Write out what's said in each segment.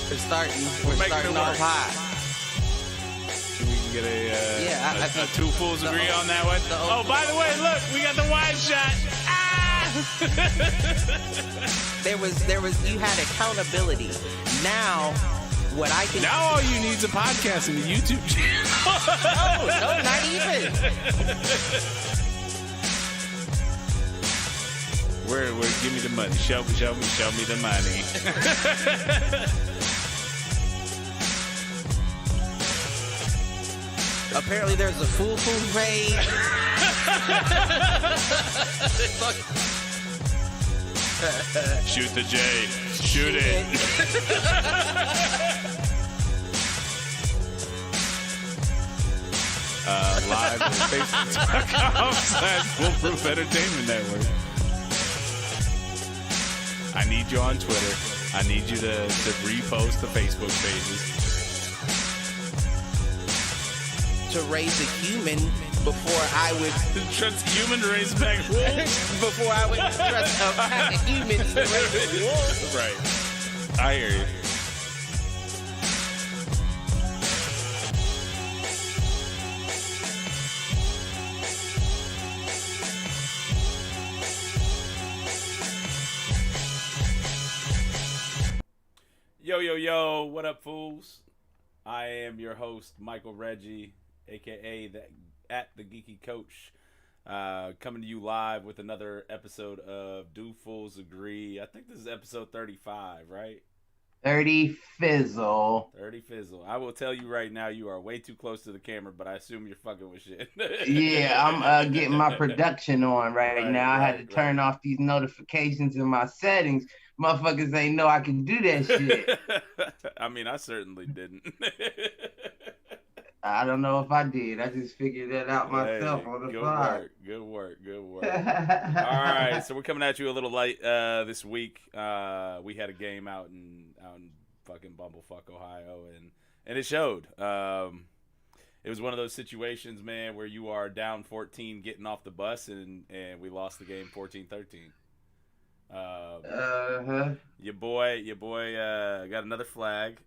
We're starting off high. We can get I a two fools agree on that one. Oh, by the way, look, we got the wide shot. There was you had accountability. Now what I can Now all you need is a podcast and a YouTube channel. No, not even. Where give me the money. Show me the money. Apparently there's a fool page. Shoot the J. Shoot it. Live on Facebook.com/Foolproof Entertainment Network. I need you on Twitter. I need you to repost the Facebook pages. To raise a human before I would trust human to raise back wolves. Before I would trust a pack of humans to raise wolves. Right. I hear you. Yo, what up, fools? I am your host, Michael Reggie, a.k.a. the Geeky Coach, coming to you live with another episode of Do Fools Agree. I think this is episode 35, right? 30 Fizzle. 30 Fizzle. I will tell you right now, you are way too close to the camera, but I assume you're fucking with shit. Yeah, I'm getting my production on right now. I had to turn off these notifications in my settings. Motherfuckers ain't know I can do that shit. I mean, I certainly didn't. I don't know if I did. I just figured that out myself on the fly. Good work. All right, so we're coming at you a little late this week. We had a game out in fucking Bumblefuck, Ohio, and it showed. It was one of those situations, man, where you are down 14 getting off the bus, and we lost the game 14-13. Your boy got another flag.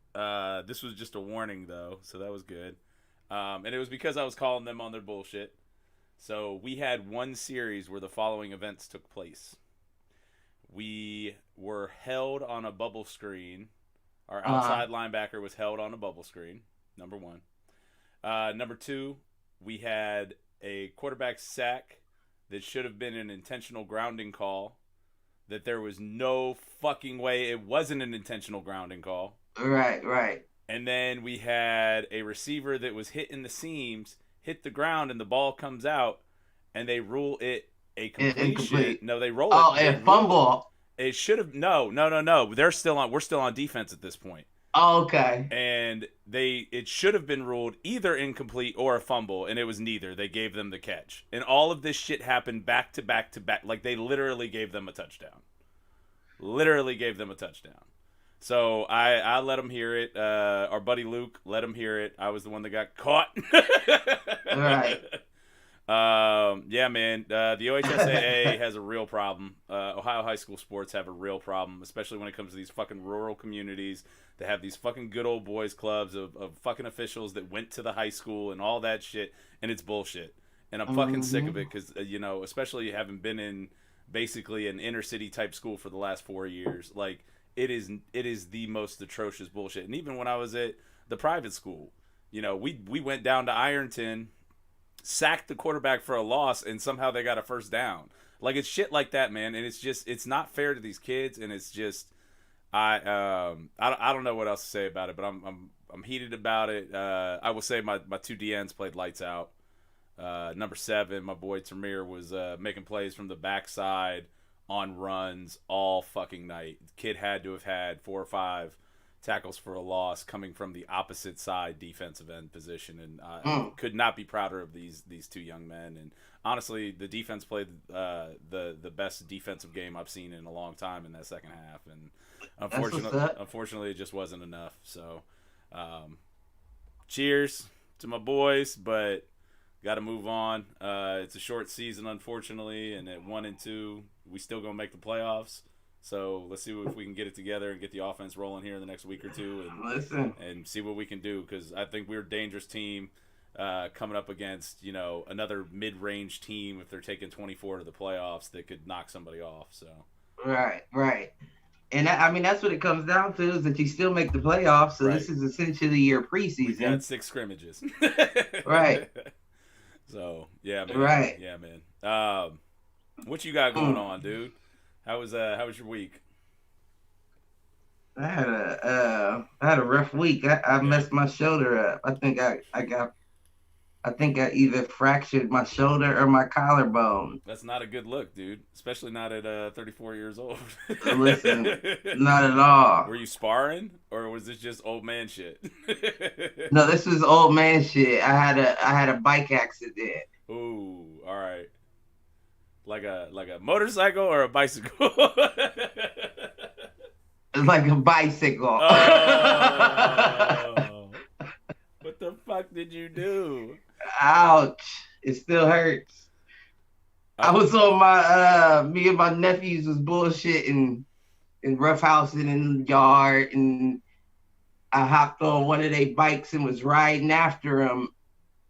This was just a warning though, so that was good. And it was because I was calling them on their bullshit. So we had one series where the following events took place. We were held on a bubble screen. Our outside linebacker was held on a bubble screen, number one. Number two, we had a quarterback sack that should have been an intentional grounding call. That there was no fucking way it wasn't an intentional grounding call. Right. And then we had a receiver that was hit in the seams, hit the ground, and the ball comes out, and they rule it a completion. No, they roll it. Oh, a fumble. It should have no. We're still on defense at this point. Oh, okay. And it should have been ruled either incomplete or a fumble, and it was neither. They gave them the catch. And all of this shit happened back to back to back. Like, they literally gave them a touchdown. So I let them hear it. Our buddy Luke let him hear it. I was the one that got caught. Right. Yeah, man. The OHSAA has a real problem. Ohio high school sports have a real problem, especially when it comes to these fucking rural communities that have these fucking good old boys clubs of fucking officials that went to the high school and all that shit, and it's bullshit. And I'm fucking sick of it because, especially having been in basically an inner city type school for the last 4 years, like, it is the most atrocious bullshit. And even when I was at the private school, we went down to Ironton, sacked the quarterback for a loss, and somehow they got a first down. Like, it's shit like that, man. And it's not fair to these kids, and it's just I don't know what else to say about it, but I'm heated about it. I will say my two DNs played lights out. Number 7, my boy Tamir was making plays from the backside on runs all fucking night. The kid had to have had 4 or 5 tackles for a loss coming from the opposite side defensive end position, and I could not be prouder of these two young men. And honestly, the defense played the best defensive game I've seen in a long time in that second half, and unfortunately it just wasn't enough. So cheers to my boys, but got to move on. It's a short season, unfortunately, and at 1-2, we still gonna make the playoffs. So let's see if we can get it together and get the offense rolling here in the next week or two, and see what we can do. Because I think we're a dangerous team coming up against another mid-range team if they're taking 24 to the playoffs that could knock somebody off. So right. And that's what it comes down to, is that you still make the playoffs. So This is essentially your preseason. We've got 6 scrimmages. Right. So yeah, man. Right. Yeah, man. What you got going on, dude? How was your week? I had a rough week. I messed my shoulder up. I think I either fractured my shoulder or my collarbone. That's not a good look, dude. Especially not at 34 years old. Listen, not at all. Were you sparring, or was this just old man shit? No, this was old man shit. I had a bike accident. Ooh, all right. Like a motorcycle or a bicycle? It's like a bicycle. Oh. What the fuck did you do? Ouch. It still hurts. I was on my me and my nephews was bullshitting and roughhousing in the yard, and I hopped on one of their bikes and was riding after them.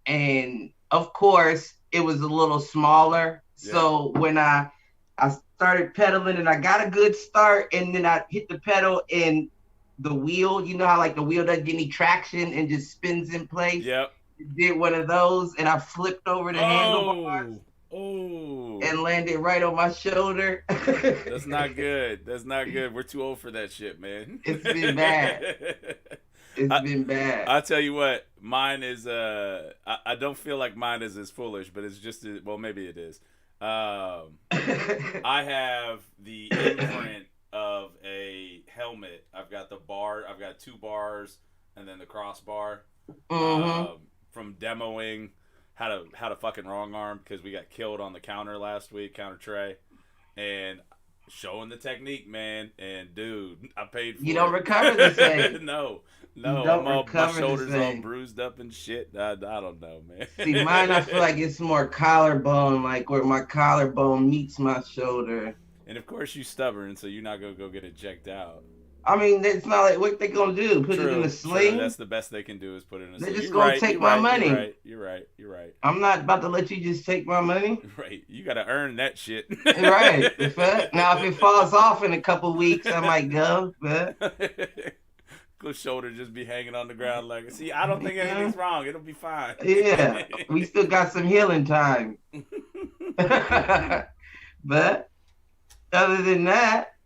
And of course, it was a little smaller. Yeah. So when I started pedaling and I got a good start, and then I hit the pedal and the wheel, you know how like the wheel doesn't get any traction and just spins in place? Yep. Did one of those, and I flipped over the handlebars. Oh. And landed right on my shoulder. That's not good. That's not good. We're too old for that shit, man. It's been bad. It's been bad. I'll tell you what, mine is I don't feel like mine is as foolish, but it's just well, maybe it is. I have the imprint of a helmet. I've got the bar. I've got 2 bars and then the crossbar. From demoing how to fucking wrong arm, because we got killed on the counter last week, counter tray, and showing the technique, man. And dude, I paid for it. You don't recover the same. No, my shoulders all bruised up and shit. I don't know, man. See, mine, I feel like it's more collarbone, like where my collarbone meets my shoulder. And of course, you stubborn, so you're not gonna go get it checked out. I mean, it's not like what they gonna do. Put it in a sling. That's the best they can do, is put it in a sling. They're just gonna take my money. You're right. I'm not about to let you just take my money. Right. You gotta earn that shit. Right. Now, if it falls off in a couple weeks, I might go. But good shoulder just be hanging on the ground like, see, I don't think anything's wrong. It'll be fine. Yeah. We still got some healing time. But other than that,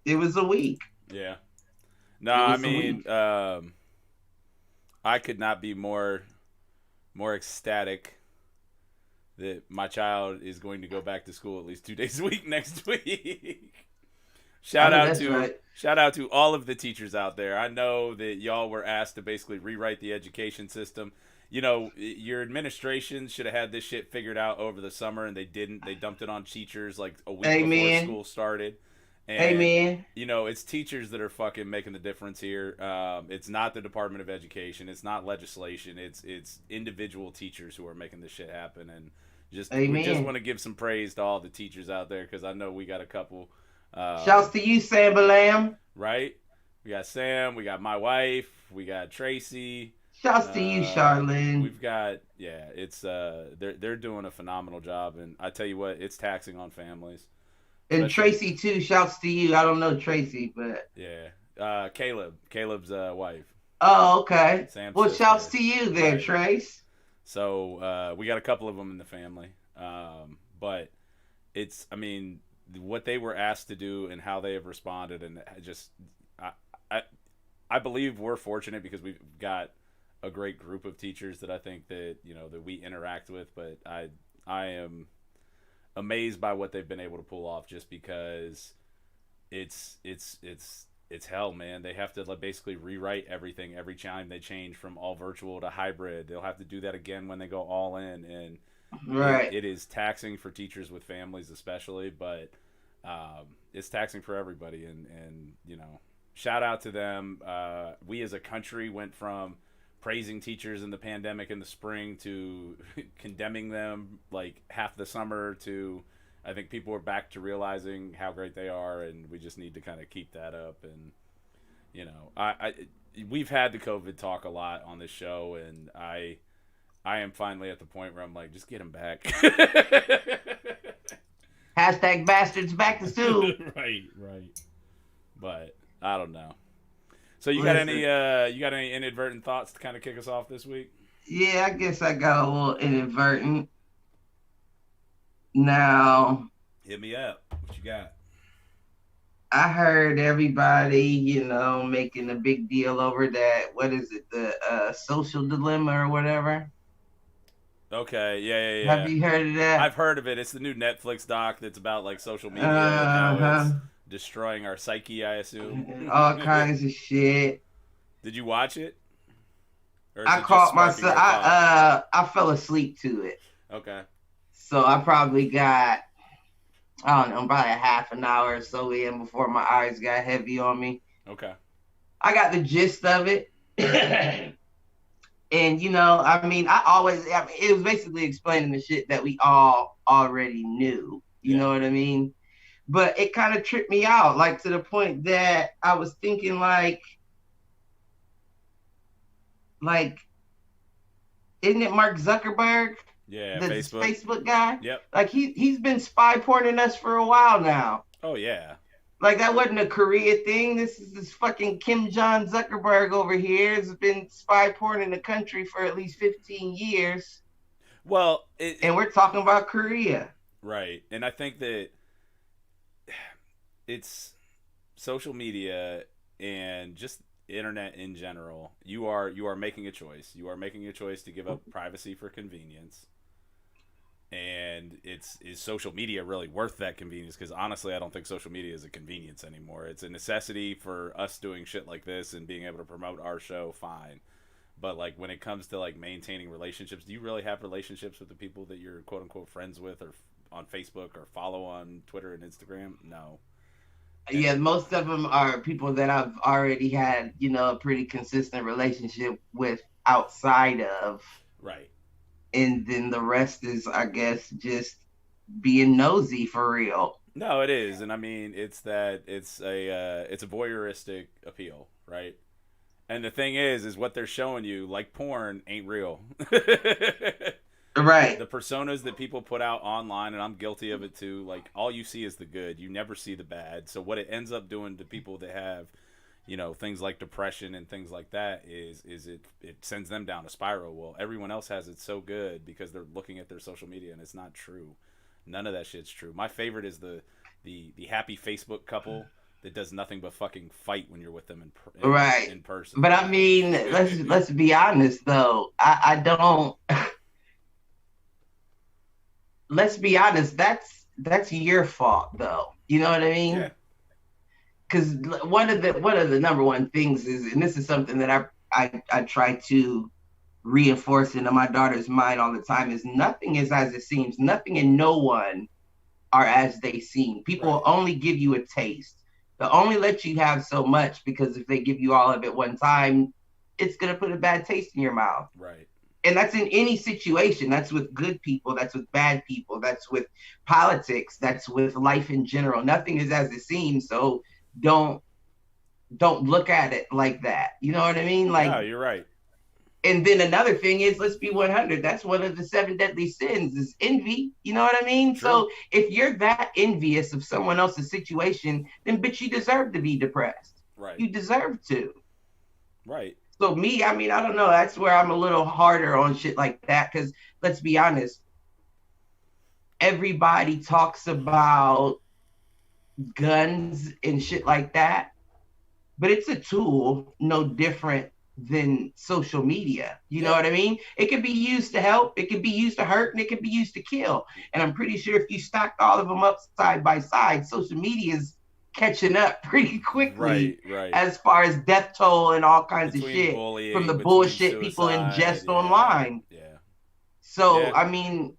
it was a week. Yeah. No, I mean, I could not be more ecstatic that my child is going to go back to school at least 2 days a week next week. Shout out to all of the teachers out there. I know that y'all were asked to basically rewrite the education system. You know, your administration should have had this shit figured out over the summer, and they didn't. They dumped it on teachers like a week before school started. And, Amen. You know, it's teachers that are fucking making the difference here. It's not the Department of Education. It's not legislation. It's individual teachers who are making this shit happen. And we just want to give some praise to all the teachers out there, because I know we got a couple. Shouts to you, Sam Balam. Right? We got Sam. We got my wife. We got Tracy. Shouts to you, Charlene. We've got, it's they're doing a phenomenal job, and I tell you what, it's taxing on families. And Tracy too. Shouts to you. I don't know Tracy, but Caleb's wife. Oh, okay. Sam's well, sister. Shouts to you there, right. Trace. So we got a couple of them in the family, but it's, I mean, what they were asked to do and how they have responded, and just I believe we're fortunate because we've got a great group of teachers that I think that that we interact with, but I am amazed by what they've been able to pull off, just because it's hell, man. They have to basically rewrite everything every time they change from all virtual to hybrid. They'll have to do that again when they go all in, and right. It is taxing for teachers with families especially, but it's taxing for everybody, and shout out to them. We as a country went from praising teachers in the pandemic in the spring to condemning them like half the summer to I think people are back to realizing how great they are, and we just need to kind of keep that up. And we've had the COVID talk a lot on this show, and I am finally at the point where I'm like, just get him back. Hashtag bastards back to school. Right. But I don't know. So you got any inadvertent thoughts to kind of kick us off this week? Yeah, I guess I got a little inadvertent. Now, hit me up. What you got? I heard everybody, making a big deal over that. What is it? The social dilemma or whatever. Okay, yeah. Have you heard of that? I've heard of it. It's the new Netflix doc that's about like social media and how it's destroying our psyche, I assume. All kinds of shit. Did you watch it? I caught myself. I fell asleep to it. Okay. So I probably got, I don't know, probably a half an hour or so in before my eyes got heavy on me. Okay. I got the gist of it. And, it was basically explaining the shit that we all already knew. You know what I mean? But it kind of tripped me out, like to the point that I was thinking like, isn't it Mark Zuckerberg? Yeah, the Facebook guy? Yep. Like he's been spy porning us for a while now. Oh yeah. Like that wasn't a Korea thing. This is this fucking Kim Jong Zuckerberg over here has been spy porning the country for at least 15 years. Well, and we're talking about Korea. Right. And I think that it's social media and just internet in general. You are making a choice. You are making a choice to give up privacy for convenience. And is social media really worth that convenience? Because honestly, I don't think social media is a convenience anymore. It's a necessity for us doing shit like this and being able to promote our show, fine. But like when it comes to like maintaining relationships, do you really have relationships with the people that you're quote unquote friends with or on Facebook or follow on Twitter and Instagram? No. Yeah, most of them are people that I've already had, a pretty consistent relationship with outside of. Right. And then the rest is, I guess, just being nosy for real. No, it is. And I mean, it's a voyeuristic appeal, right? And the thing is what they're showing you, like porn, ain't real. Right. The personas that people put out online, and I'm guilty of it too, like all you see is the good. You never see the bad. So what it ends up doing to people that have, things like depression and things like that is it sends them down a spiral. Well, everyone else has it so good because they're looking at their social media, and it's not true. None of that shit's true. My favorite is the happy Facebook couple that does nothing but fucking fight when you're with them in person. But I mean, let's be honest though. I don't. Let's be honest. That's your fault though. You know what I mean? Yeah. Because one of the number one things is, and this is something that I try to reinforce into my daughter's mind all the time, is nothing is as it seems. Nothing and no one are as they seem. People will only give you a taste. They'll only let you have so much because if they give you all of it one time, it's going to put a bad taste in your mouth. Right. And that's in any situation. That's with good people. That's with bad people. That's with politics. That's with life in general. Nothing is as it seems. So don't look at it like that. You know what I mean? Like, no, you're right. And then another thing is, let's be 100. That's one of the 7 deadly sins is envy. You know what I mean? True. So if you're that envious of someone else's situation, then bitch, you deserve to be depressed. Right. You deserve to. Right. So me, I mean, I don't know. That's where I'm a little harder on shit like that. Because let's be honest, everybody talks about guns and shit like that, but it's a tool no different than social media. You know what I mean? It can be used to help, it can be used to hurt, and it can be used to kill. And I'm pretty sure if you stacked all of them up side by side, social media is catching up pretty quickly, right. as far as death toll and all kinds between of shit bullying, from the bullshit suicide, people ingest online. Yeah. So, I mean...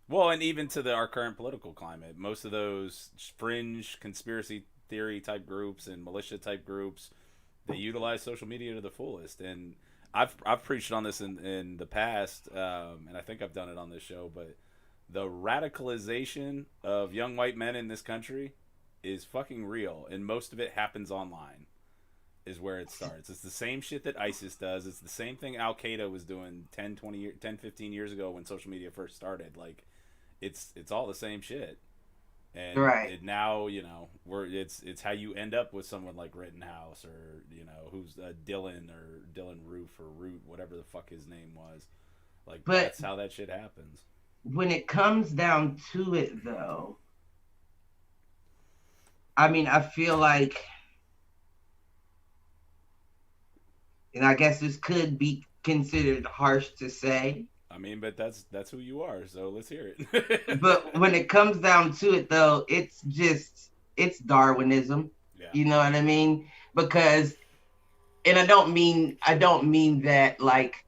Well, and even to our current political climate, most of those fringe conspiracy theory type groups and militia type groups, they utilize social media to the fullest. And I've preached on this in the past, and I think I've done it on this show, but the radicalization of young white men in this country is fucking real, and most of it happens online. Is where it starts. It's the same shit that ISIS does. It's the same thing Al Qaeda was doing 10, 15 years ago when social media first started. Like, it's all the same shit. And Right. now, it's how you end up with someone like Rittenhouse, or who's Dylan Roof or Root, whatever the fuck his name was. Like, But that's how that shit happens. when it comes down to it, though, I mean, I feel like, and I guess this could be considered harsh to say. I mean, but that's who you are, so let's hear it. But when it comes down to it, though, it's Darwinism. Yeah. You know what I mean? Because, and I don't mean that like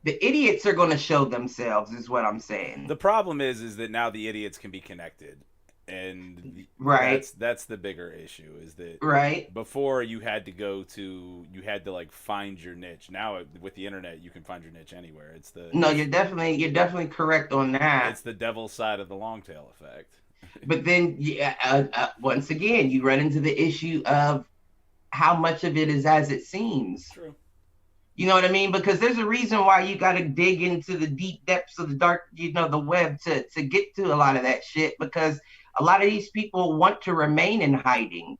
the idiots are going to show themselves, is what I'm saying. The problem is that now the idiots can be connected. And right, that's the bigger issue, is that right. Before you had to like find your niche. Now with the internet you can find your niche anywhere. You're definitely correct on that. It's the devil's side of the long tail effect. But then once again you run into the issue of how much of it is as it seems. True. You know what I mean? Because there's a reason why you got to dig into the deep depths of the dark, the web to get to a lot of that shit, because a lot of these people want to remain in hiding.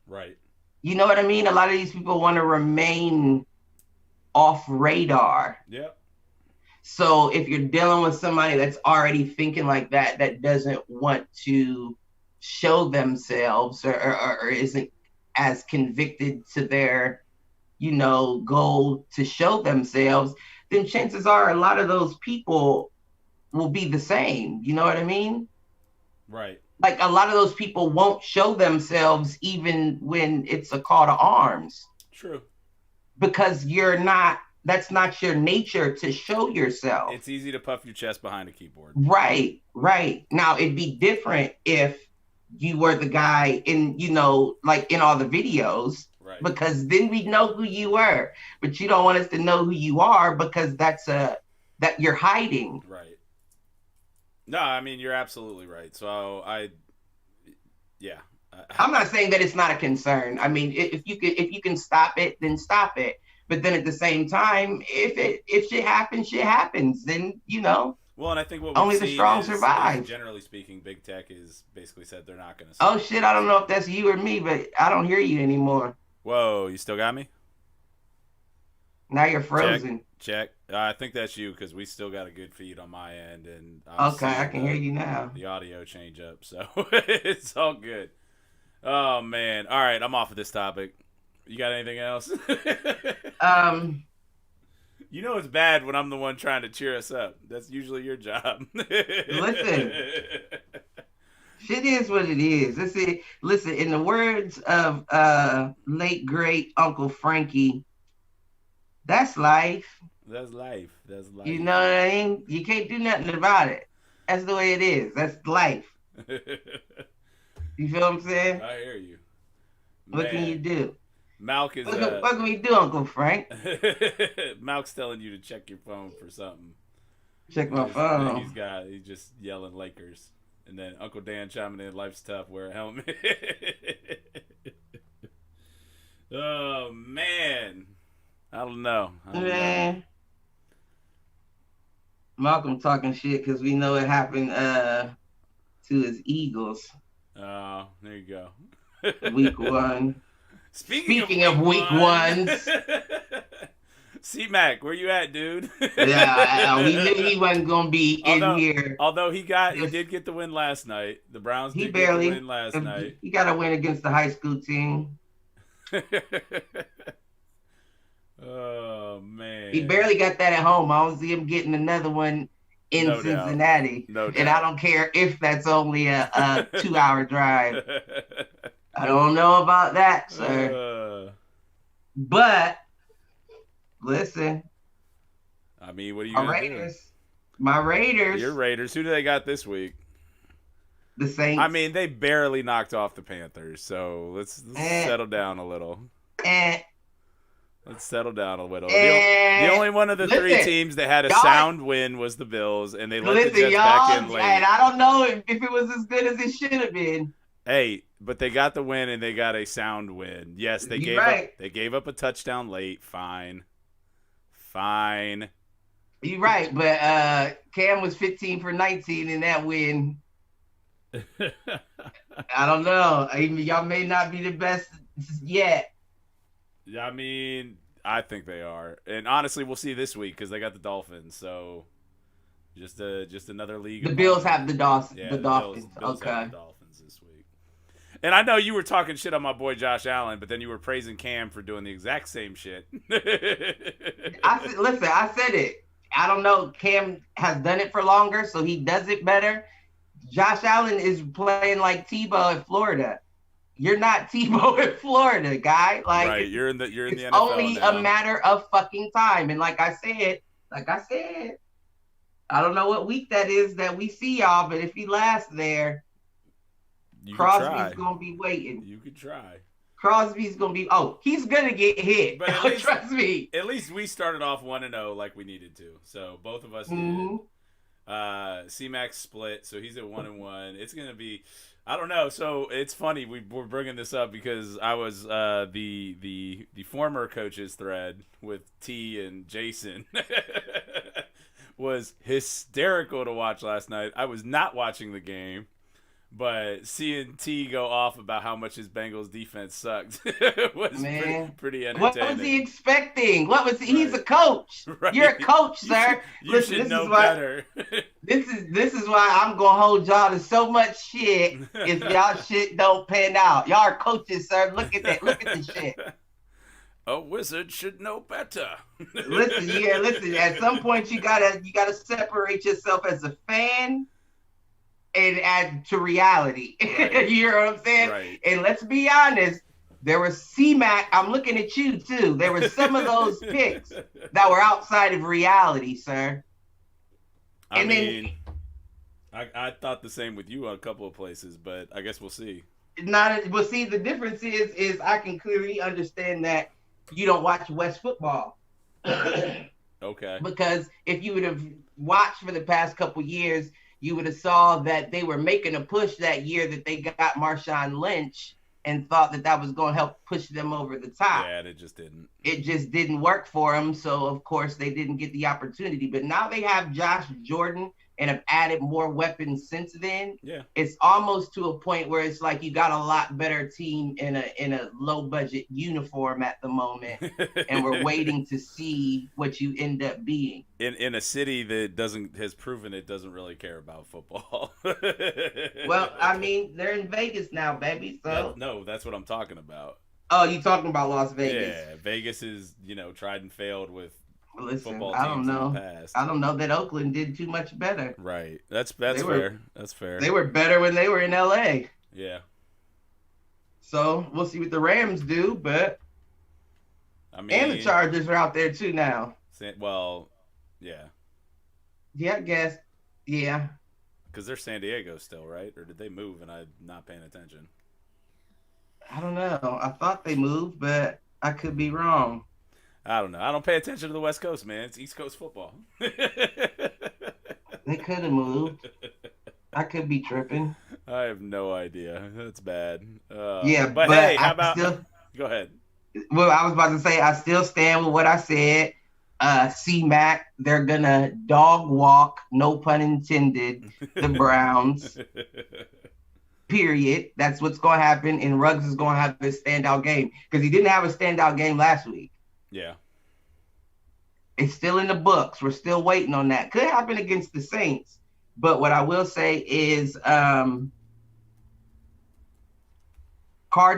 Right. You know what I mean? A lot of these people want to remain off radar. Yep. So if you're dealing with somebody that's already thinking like that doesn't want to show themselves or isn't as convicted to their, goal to show themselves, then chances are a lot of those people will be the same. You know what I mean? Right. Like a lot of those people won't show themselves even when it's a call to arms. True. Because that's not your nature to show yourself. It's easy to puff your chest behind a keyboard. Right. Now it'd be different if you were the guy in, like in all the videos. Right. Because then we know who you were. But you don't want us to know who you are because that you're hiding. Right. No, I mean, you're absolutely right. So I'm not saying that it's not a concern. I mean, if you can stop it, then stop it. But then at the same time, if shit happens, then Well, and I think what only the strong survive. Generally speaking, big tech is basically said they're not going to. Oh shit! I don't know if that's you or me, but I don't hear you anymore. Whoa, you still got me? Now you're frozen. Check. I think that's you, because we still got a good feed on my end, and okay, I can hear you now. The audio change up, so it's all good. Oh man! All right, I'm off of this topic. You got anything else? It's bad when I'm the one trying to cheer us up. That's usually your job. Listen, shit is what it is. Listen. In the words of late great Uncle Frankie, that's life. That's life. That's life. You know what I mean? You can't do nothing about it. That's the way it is. That's life. You feel what I'm saying? I hear you. What can you do? Malk is. What can we do, Uncle Frank? Malk's telling you to check your phone for something. Check my phone. He's just yelling Lakers, and then Uncle Dan chiming in, "Life's tough. Wear a helmet." Oh man, I don't know. Malcolm talking shit because we know it happened to his Eagles. Oh, there you go. Week 1. Speaking of week ones. C-Mac, where you at, dude? Yeah, we knew he wasn't gonna be in here. Although he did get the win last night. The Browns did get the win last night. He got a win against the high school team. Oh man. He barely got that at home. I don't see him getting another one in Cincinnati. No doubt. And I don't care if that's only a 2-hour drive. I don't know about that, sir. But listen. I mean, what are you gonna do? My Raiders. Your Raiders. Who do they got this week? The Saints. I mean, they barely knocked off the Panthers, so let's settle down a little. Let's settle down a little. The And only one of the three listen, teams that had a y'all, sound win was the Bills, and they let the listen, Jets back in y'all, late. and I don't know if it was as good as it should have been. Hey, but they got the win, and they got a sound win. Yes, they gave up a touchdown late. Fine. You're right, but Cam was 15 for 19 in that win. I don't know. Y'all may not be the best yet. I mean, I think they are, and honestly, we'll see this week because they got the Dolphins. So, just another league. The Bills have the Dolphins. Yeah, the Dolphins. Bills Okay. have the Dolphins this week. And I know you were talking shit on my boy Josh Allen, but then you were praising Cam for doing the exact same shit. I said it. I don't know. Cam has done it for longer, so he does it better. Josh Allen is playing like Tebow in Florida. You're not Tebow in Florida, guy. Like, right, you're in the NFL. It's only now. a matter of fucking time. And like I said, I don't know what week that is that we see y'all, but if he lasts there, Crosby's gonna be waiting. You could try. Crosby's gonna be. Oh, he's gonna get hit. But trust me. At least we started off 1-0 like we needed to. So both of us did. C-Max split, so he's at 1-1. It's gonna be. I don't know. So it's funny we're bringing this up because I was the former coaches thread with T and Jason was hysterical to watch last night. I was not watching the game. But seeing T go off about how much his Bengals defense sucked was pretty entertaining. What was he expecting? He's a coach. Right. You're a coach, sir. You should know better. This is why I'm gonna hold y'all to so much shit if y'all shit don't pan out. Y'all are coaches, sir. Look at that. Look at this shit. A wizard should know better. Listen. At some point, you gotta separate yourself as a fan and add to reality. Right. You know what I'm saying? Right. And let's be honest, there was C-Mac. I'm looking at you too. There were some of those picks that were outside of reality, sir. I thought the same with you on a couple of places, but I guess we'll see. The difference is I can clearly understand that you don't watch West football. Okay. Because if you would have watched for the past couple years, you would have saw that they were making a push that year that they got Marshawn Lynch and thought that was going to help push them over the top. Yeah, it just didn't. It just didn't work for them. So, of course, they didn't get the opportunity. But now they have Josh Jordan and have added more weapons since then. Yeah. It's almost to a point where it's like you got a lot better team in a low-budget uniform at the moment, and we're waiting to see what you end up being. In a city that has proven it doesn't really care about football. Well, I mean, they're in Vegas now, baby. So no, that's what I'm talking about. Oh, you talking about Las Vegas? Yeah, Vegas is tried and failed with football I teams don't know. in the past. I don't know that Oakland did too much better. Right. That's fair. That's fair. They were better when they were in LA. Yeah. So we'll see what the Rams do, but and the Chargers are out there too now. Well, yeah. Yeah, I guess. Yeah. Because they're San Diego still, right? Or did they move and I'm not paying attention? I don't know. I thought they moved, but I could be wrong. I don't know. I don't pay attention to the West Coast, man. It's East Coast football. They could have moved. I could be tripping. I have no idea. That's bad. Yeah, but hey, how about... Go ahead. Well, I was about to say, I still stand with what I said. C-Mac, they're going to dog walk, no pun intended, the Browns. Period. That's what's going to happen, and Ruggs is going to have his standout game because he didn't have a standout game last week. Yeah. It's still in the books. We're still waiting on that. Could happen against the Saints. But what I will say is Carr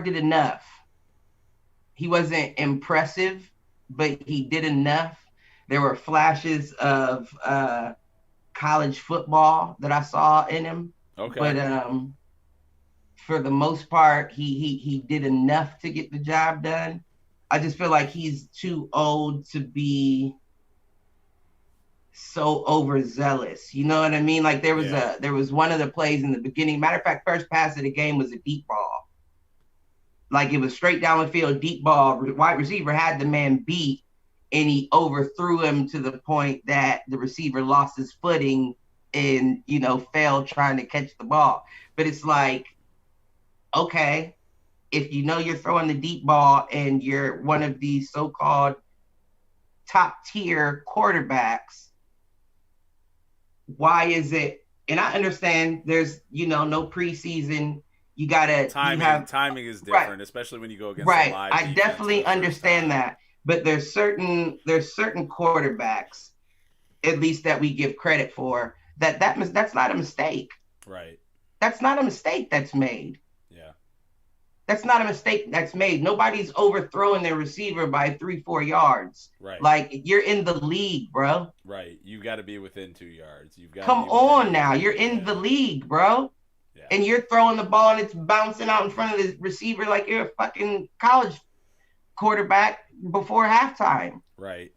did enough. He wasn't impressive, but he did enough. There were flashes of college football that I saw in him. Okay. But for the most part, he did enough to get the job done. I just feel like he's too old to be so overzealous. You know what I mean? Like there was one of the plays in the beginning. Matter of fact, first pass of the game was a deep ball. Like it was straight down the field, deep ball. Wide receiver had the man beat, and he overthrew him to the point that the receiver lost his footing and, fell trying to catch the ball. But it's like, okay, if you know you're throwing the deep ball and you're one of these so-called top tier quarterbacks, why is it? And I understand there's, no preseason. You gotta timing is different, right, especially when you go against a live I definitely understand that, but there's certain quarterbacks, at least that we give credit for, that's not a mistake. Right. That's not a mistake that's made. Yeah. That's not a mistake that's made. Nobody's overthrowing their receiver by 3-4 yards. Right. Like, you're in the league, bro. Right. You got to be within 2 yards. You've got. Come on now. You're in the league, bro. Yeah. And you're throwing the ball and it's bouncing out in front of the receiver like you're a fucking college quarterback before halftime. Right.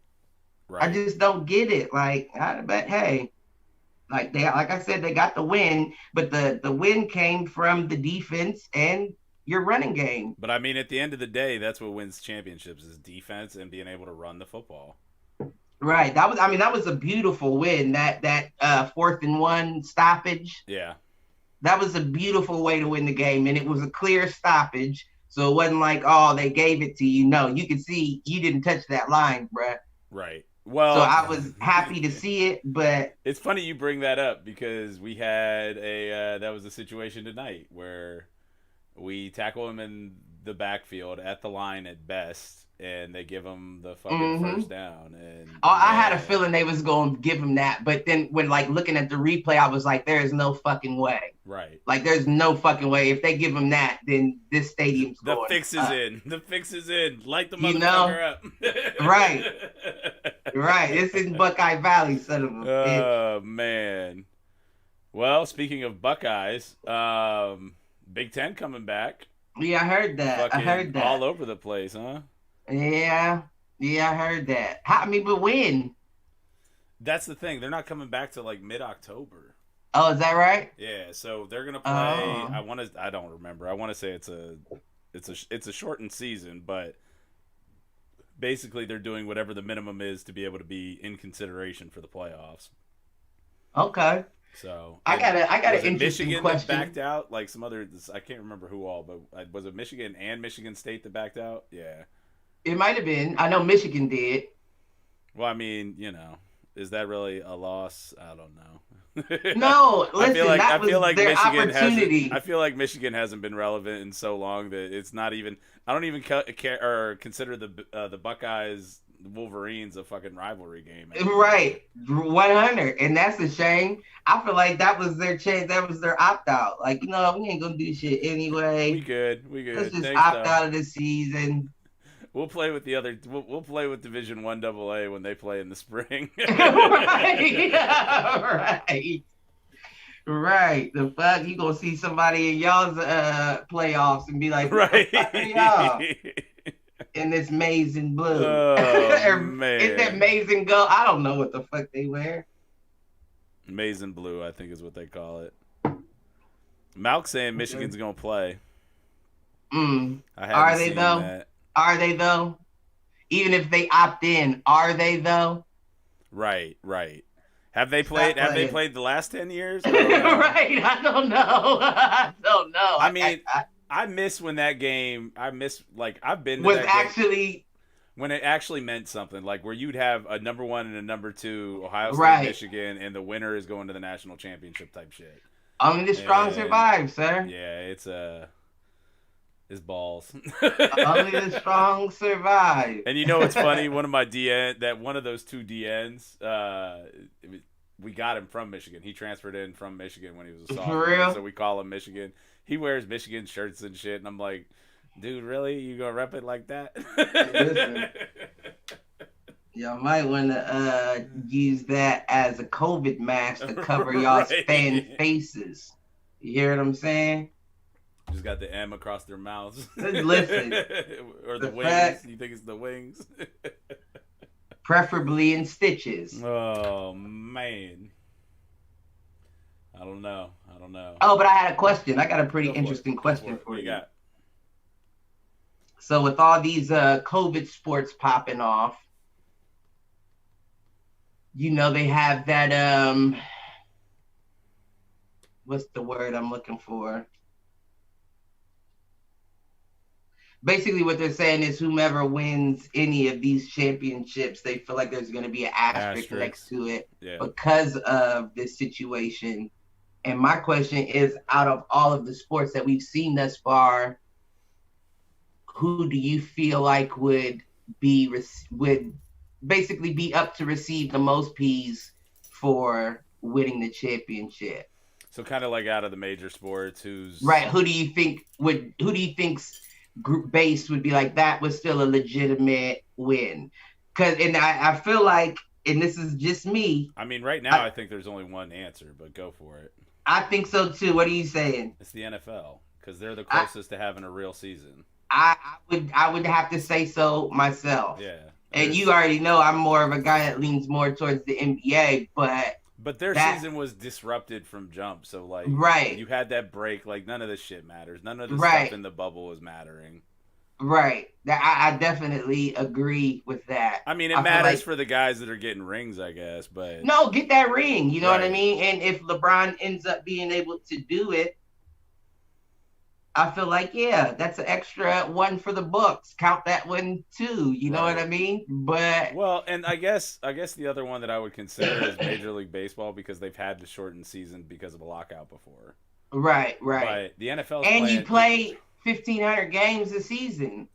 I just don't get it. But hey, like I said, they got the win, but the win came from the defense and your running game. But I mean, at the end of the day, that's what wins championships is defense and being able to run the football. Right. That was a beautiful win. That 4th and 1 stoppage. Yeah. That was a beautiful way to win the game, and it was a clear stoppage. So it wasn't like, oh, they gave it to you. No, you could see you didn't touch that line, bruh. Right. Well, so I was happy to see it, but it's funny you bring that up because we had that was a situation tonight where we tackle him in the backfield at the line at best, and they give him the fucking first down. And I had a feeling they was going to give him that, but then when looking at the replay, I was like, there is no fucking way. Right. There's no fucking way. If they give him that, then this stadium's going The fix is in. The fix is in. Light the motherfucker up. Right. Right. It's in Buckeye Valley, son of a bitch. Oh, man. Well, speaking of Buckeyes, Big Ten coming back. Yeah, I heard that. All over the place, huh? Yeah, I heard that. But when? That's the thing. They're not coming back to mid-October. Oh, is that right? Yeah, so they're gonna play. I don't remember. I want to say it's a shortened season, but basically they're doing whatever the minimum is to be able to be in consideration for the playoffs. Okay. So I got an interesting Michigan question. That backed out, some other. I can't remember who all, but was it Michigan and Michigan State that backed out? Yeah. It might have been. I know Michigan did. Well, I mean, is that really a loss? I don't know. No, listen, I feel like their Michigan opportunity. I feel like Michigan hasn't been relevant in so long that it's not even. I don't even care or consider the Buckeyes Wolverines a fucking rivalry game anymore. Right, 100, and that's a shame. I feel like that was their chance. That was their opt out. We ain't gonna do shit anyway. We good. Let's just opt out of the season. We'll play with the other. We'll play with Division I AA when they play in the spring. Right. Right. The fuck, you gonna see somebody in y'all's playoffs and be like, right? Y'all in this maize and blue. Oh, man. Is that maize and gold? I don't know what the fuck they wear. Maize and blue, I think is what they call it. Malk's saying Michigan's gonna play. Are they though? That. Are they though? Even if they opt in, are they though? Right. Have they played? Have they played the last 10 years? Right. I don't know. I mean, I miss when that game. I've been to was that actually game when it actually meant something. Where you'd have a number 1 and a number 2, Ohio State, right. Michigan, and the winner is going to the national championship type shit. Only the strong survive, sir. Yeah, it's balls. Only the strong survive. And it's funny? One of my one of those 2 DNs, we got him from Michigan. He transferred in from Michigan when he was a sophomore. For real? So we call him Michigan. He wears Michigan shirts and shit, and I'm like, dude, really? You gonna rep it like that? Listen, y'all might want to use that as a COVID mask to cover y'all's fan faces. You hear what I'm saying? Just got the M across their mouths. Listen. Or the wings. You think it's the wings? Preferably in stitches. Oh, man. I don't know. Oh, but I had a question. I got a pretty interesting question for you. So with all these COVID sports popping off, they have that what's the word I'm looking for? Basically what they're saying is whomever wins any of these championships, they feel like there's going to be an asterisk next to it because of this situation. And my question is, out of all of the sports that we've seen thus far, who do you feel like would basically be up to receive the most P's for winning the championship? So kind of like out of the major sports, who's right? Who do you think's group base would be like that was still a legitimate win? And I feel like, and this is just me. I mean, right now I think there's only one answer, but go for it. I think so too. What are you saying? It's the NFL because they're the closest to having a real season. I would have to say so myself. Yeah. And you already know I'm more of a guy that leans more towards the NBA, but their season was disrupted from jump, so like you had that break, like none of this shit matters. None of the stuff in the bubble is mattering. Right. I definitely agree with that. I mean, it matters for the guys that are getting rings, I guess, but no, get that ring. You know what I mean? And if LeBron ends up being able to do it, I feel like, that's an extra one for the books. Count that one too. You know what I mean? But and I guess the other one that I would consider is Major League Baseball because they've had the shortened season because of a lockout before. Right. But the NFL you play 1,500 games a season.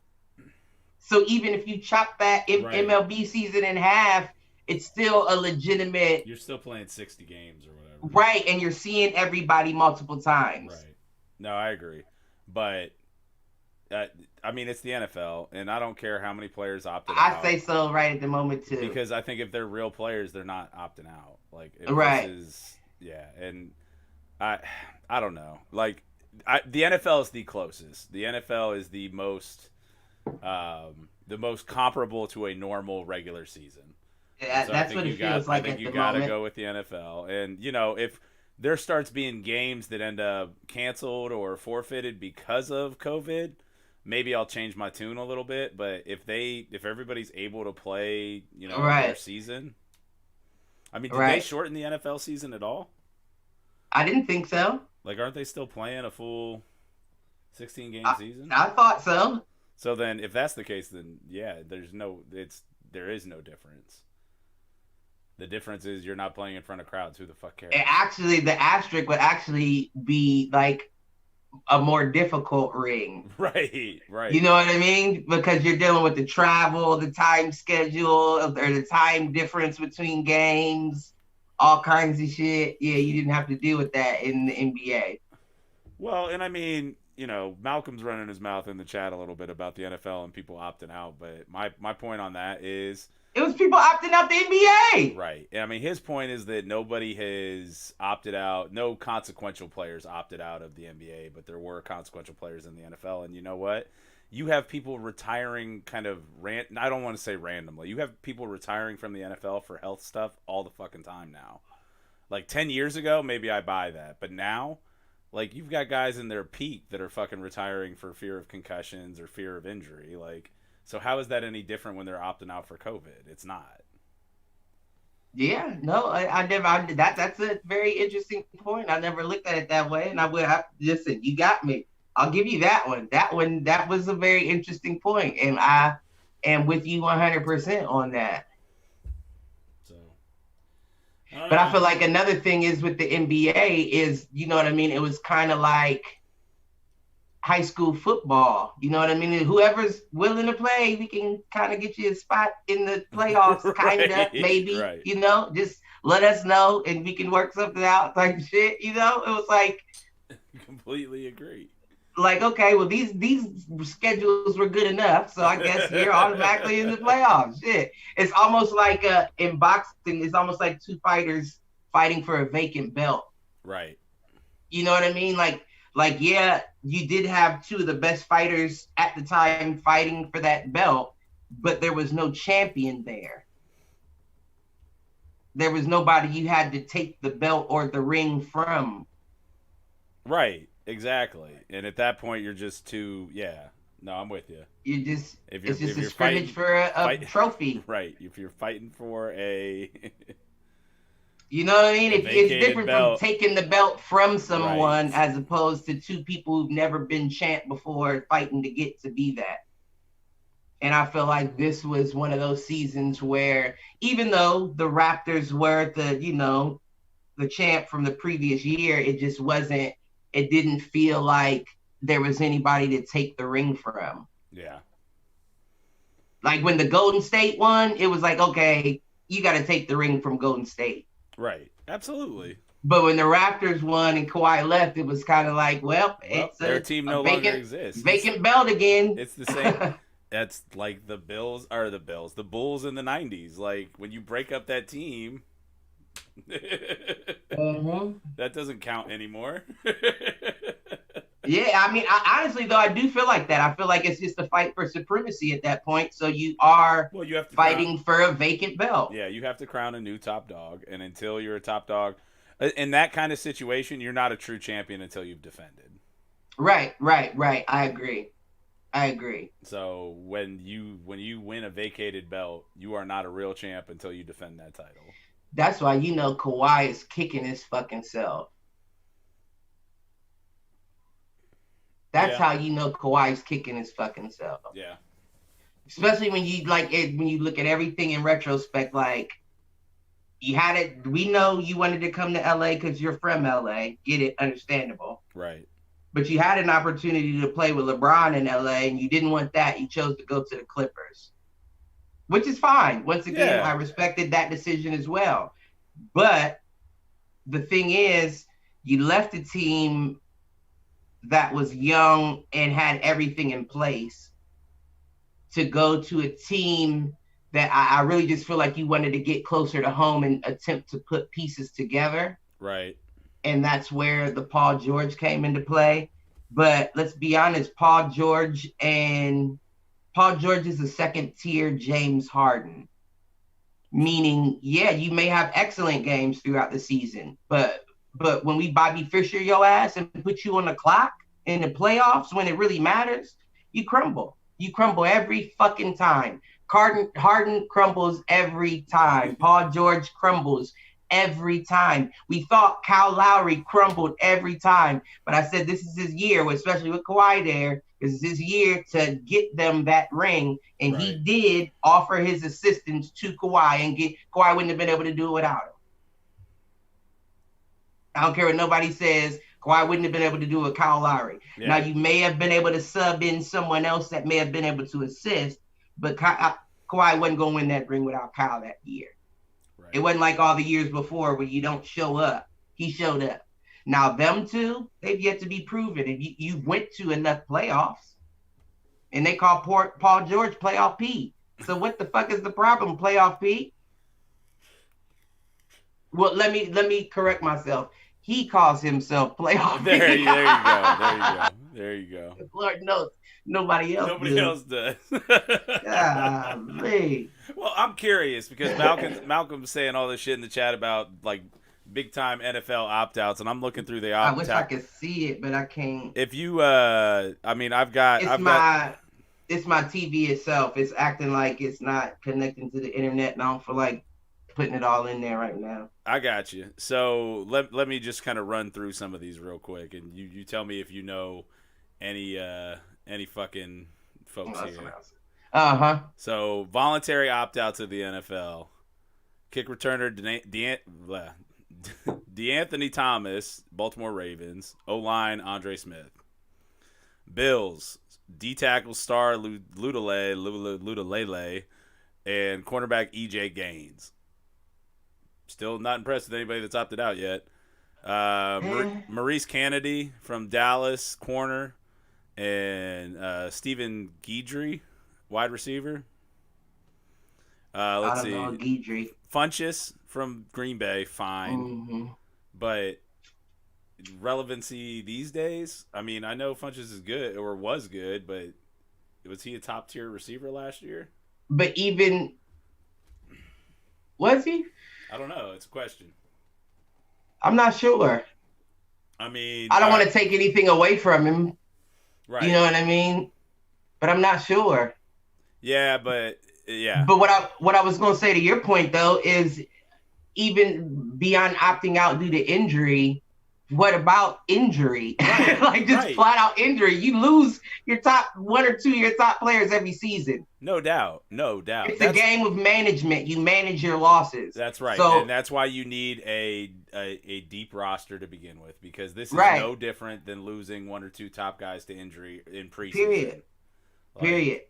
So even if you chop that MLB season in half, it's still a legitimate. You're still playing 60 games or whatever. Right, and you're seeing everybody multiple times. Right. No, I agree. But, I mean, it's the NFL, and I don't care how many players opted out. I say so right at the moment, too. Because I think if they're real players, they're not opting out. Like, if this is, and I don't know. Like, the NFL is the closest. The NFL is the most comparable to a normal regular season. Yeah, so that's what it feels like at the moment. I think you got to go with the NFL. And, if there starts being games that end up canceled or forfeited because of COVID, maybe I'll change my tune a little bit. But if everybody's able to play, their season, I mean, did they shorten the NFL season at all? I didn't think so. Like, aren't they still playing a full 16-game season? I thought so. So then, if that's the case, then there is no difference. The difference is you're not playing in front of crowds. Who the fuck cares? And actually, the asterisk would actually be like a more difficult ring. Right. You know what I mean? Because you're dealing with the travel, the time schedule, or the time difference between games, all kinds of shit. Yeah, you didn't have to deal with that in the NBA. Well, and I mean, Malcolm's running his mouth in the chat a little bit about the NFL and people opting out, but my point on that is it was people opting out the NBA. Right. I mean, his point is that nobody has opted out. No consequential players opted out of the NBA, but there were consequential players in the NFL. And you know what? You have people retiring kind of I don't want to say randomly. You have people retiring from the NFL for health stuff all the fucking time now. Like 10 years ago, maybe I buy that. But now, like, you've got guys in their peak that are fucking retiring for fear of concussions or fear of injury. Like, so how is that any different when they're opting out for COVID? It's not. Yeah, no, I never. That's a very interesting point. I never looked at it that way, and I would have listen. You got me. I'll give you that one. That was a very interesting point, and I am with you 100% on that. So, but I feel like another thing is with the NBA is, you know what I mean. It was kind of like high school football, you know what I mean? And whoever's willing to play, we can kind of get you a spot in the playoffs, kind of, maybe, just let us know and we can work something out type shit, It was like... Completely agree. Like, okay, well, these schedules were good enough, so I guess you're automatically in the playoffs. Shit. It's almost like, in boxing, it's almost like two fighters fighting for a vacant belt. Right. You know what I mean? Like, yeah, you did have two of the best fighters at the time fighting for that belt, but there was no champion there. There was nobody you had to take the belt or the ring from. Right, exactly. And at that point, you're just too, No, I'm with you. It's just if a you're scrimmage for a trophy. Right. If you're fighting for a You know what I mean? a It's vacated different from belt, taking the belt from right? someone as opposed to two people who've never been champ before fighting to get to be that. And I feel like this was one of those seasons where even though the Raptors were the champ from the previous year, it didn't feel like there was anybody to take the ring from. Yeah. Like when the Golden State won, it was like, okay, you got to take the ring from Golden State. Right. Absolutely. But when the Raptors won and Kawhi left, it was kind of like, it's their team no longer exists. Vacant belt again. It's the same. That's like the Bulls in the 90s. Like when you break up that team, that doesn't count anymore. Yeah, I mean, honestly, though, I do feel like that. I feel like it's just a fight for supremacy at that point. So you are fighting for a vacant belt. Yeah, you have to crown a new top dog. And until you're a top dog, in that kind of situation, you're not a true champion until you've defended. Right. I agree. So when you win a vacated belt, you are not a real champ until you defend that title. That's why Kawhi is kicking his fucking self. That's how Kawhi's kicking his fucking self. Yeah. Especially when you when you look at everything in retrospect, like you had it. We know you wanted to come to LA because you're from LA. Get it? Understandable. Right. But you had an opportunity to play with LeBron in LA, and you didn't want that. You chose to go to the Clippers, which is fine. Once again, I respected that decision as well. But the thing is, you left a team that was young and had everything in place to go to a team that I really just feel like you wanted to get closer to home and attempt to put pieces together. Right. And that's where the Paul George came into play. But let's be honest, Paul George is a second tier James Harden. Meaning, you may have excellent games throughout the season, but when we Bobby Fischer your ass and put you on the clock in the playoffs when it really matters, you crumble. You crumble every fucking time. Harden crumbles every time. Paul George crumbles every time. We thought Kyle Lowry crumbled every time, but I said this is his year, especially with Kawhi there. This is his year to get them that ring, and he did offer his assistance to Kawhi, and Kawhi wouldn't have been able to do it without him. I don't care what nobody says. Kawhi wouldn't have been able to do it with Kyle Lowry. Yeah. Now, you may have been able to sub in someone else that may have been able to assist, but Kawhi wasn't going to win that ring without Kyle that year. Right. It wasn't like all the years before where you don't show up. He showed up. Now, them two, they've yet to be proven. And you went to enough playoffs, and they call Paul George Playoff P. So what the fuck is the problem, Playoff P? Well, let me correct myself. He calls himself Playoff P. There you go. Lord knows nobody else does. Golly. Well, I'm curious because Malcolm's saying all this shit in the chat about like big time NFL opt outs, and I'm looking through the opt outs. I wish I could see it, but I can't. If you, I mean, it's my TV itself. It's acting like it's not connecting to the internet, and I don't feel like putting it all in there right now. I got you. So let me just kind of run through some of these real quick, and you tell me if you know any fucking folks here. So voluntary opt out to the NFL. Kick returner DeAnthony Thomas, Baltimore Ravens. O-line Andre Smith. Bills D-tackle star Ludalele and cornerback E.J. Gaines. Still not impressed with anybody that's opted out yet. Maurice Kennedy from Dallas, corner. And Stephen Guidry, wide receiver. Let's see. Guidry. Funchess from Green Bay, fine. Mm-hmm. But relevancy these days? I mean, I know Funchess is good or was good, but was he a top-tier receiver last year? But even... Was he? I don't know. It's a question. I'm not sure. I mean... I don't want to take anything away from him. Right. You know what I mean? but I'm not sure. Yeah, but yeah. But what I was going to say to your point though is even beyond opting out due to injury, what about injury? Right, like just right. flat out injury. You lose your top one or two of your top players every season. No doubt. No doubt. It's a game of management. You manage your losses. That's right. So, and that's why you need a deep roster to begin with, because this is right. no different than losing one or two top guys to injury in preseason. Period. Period.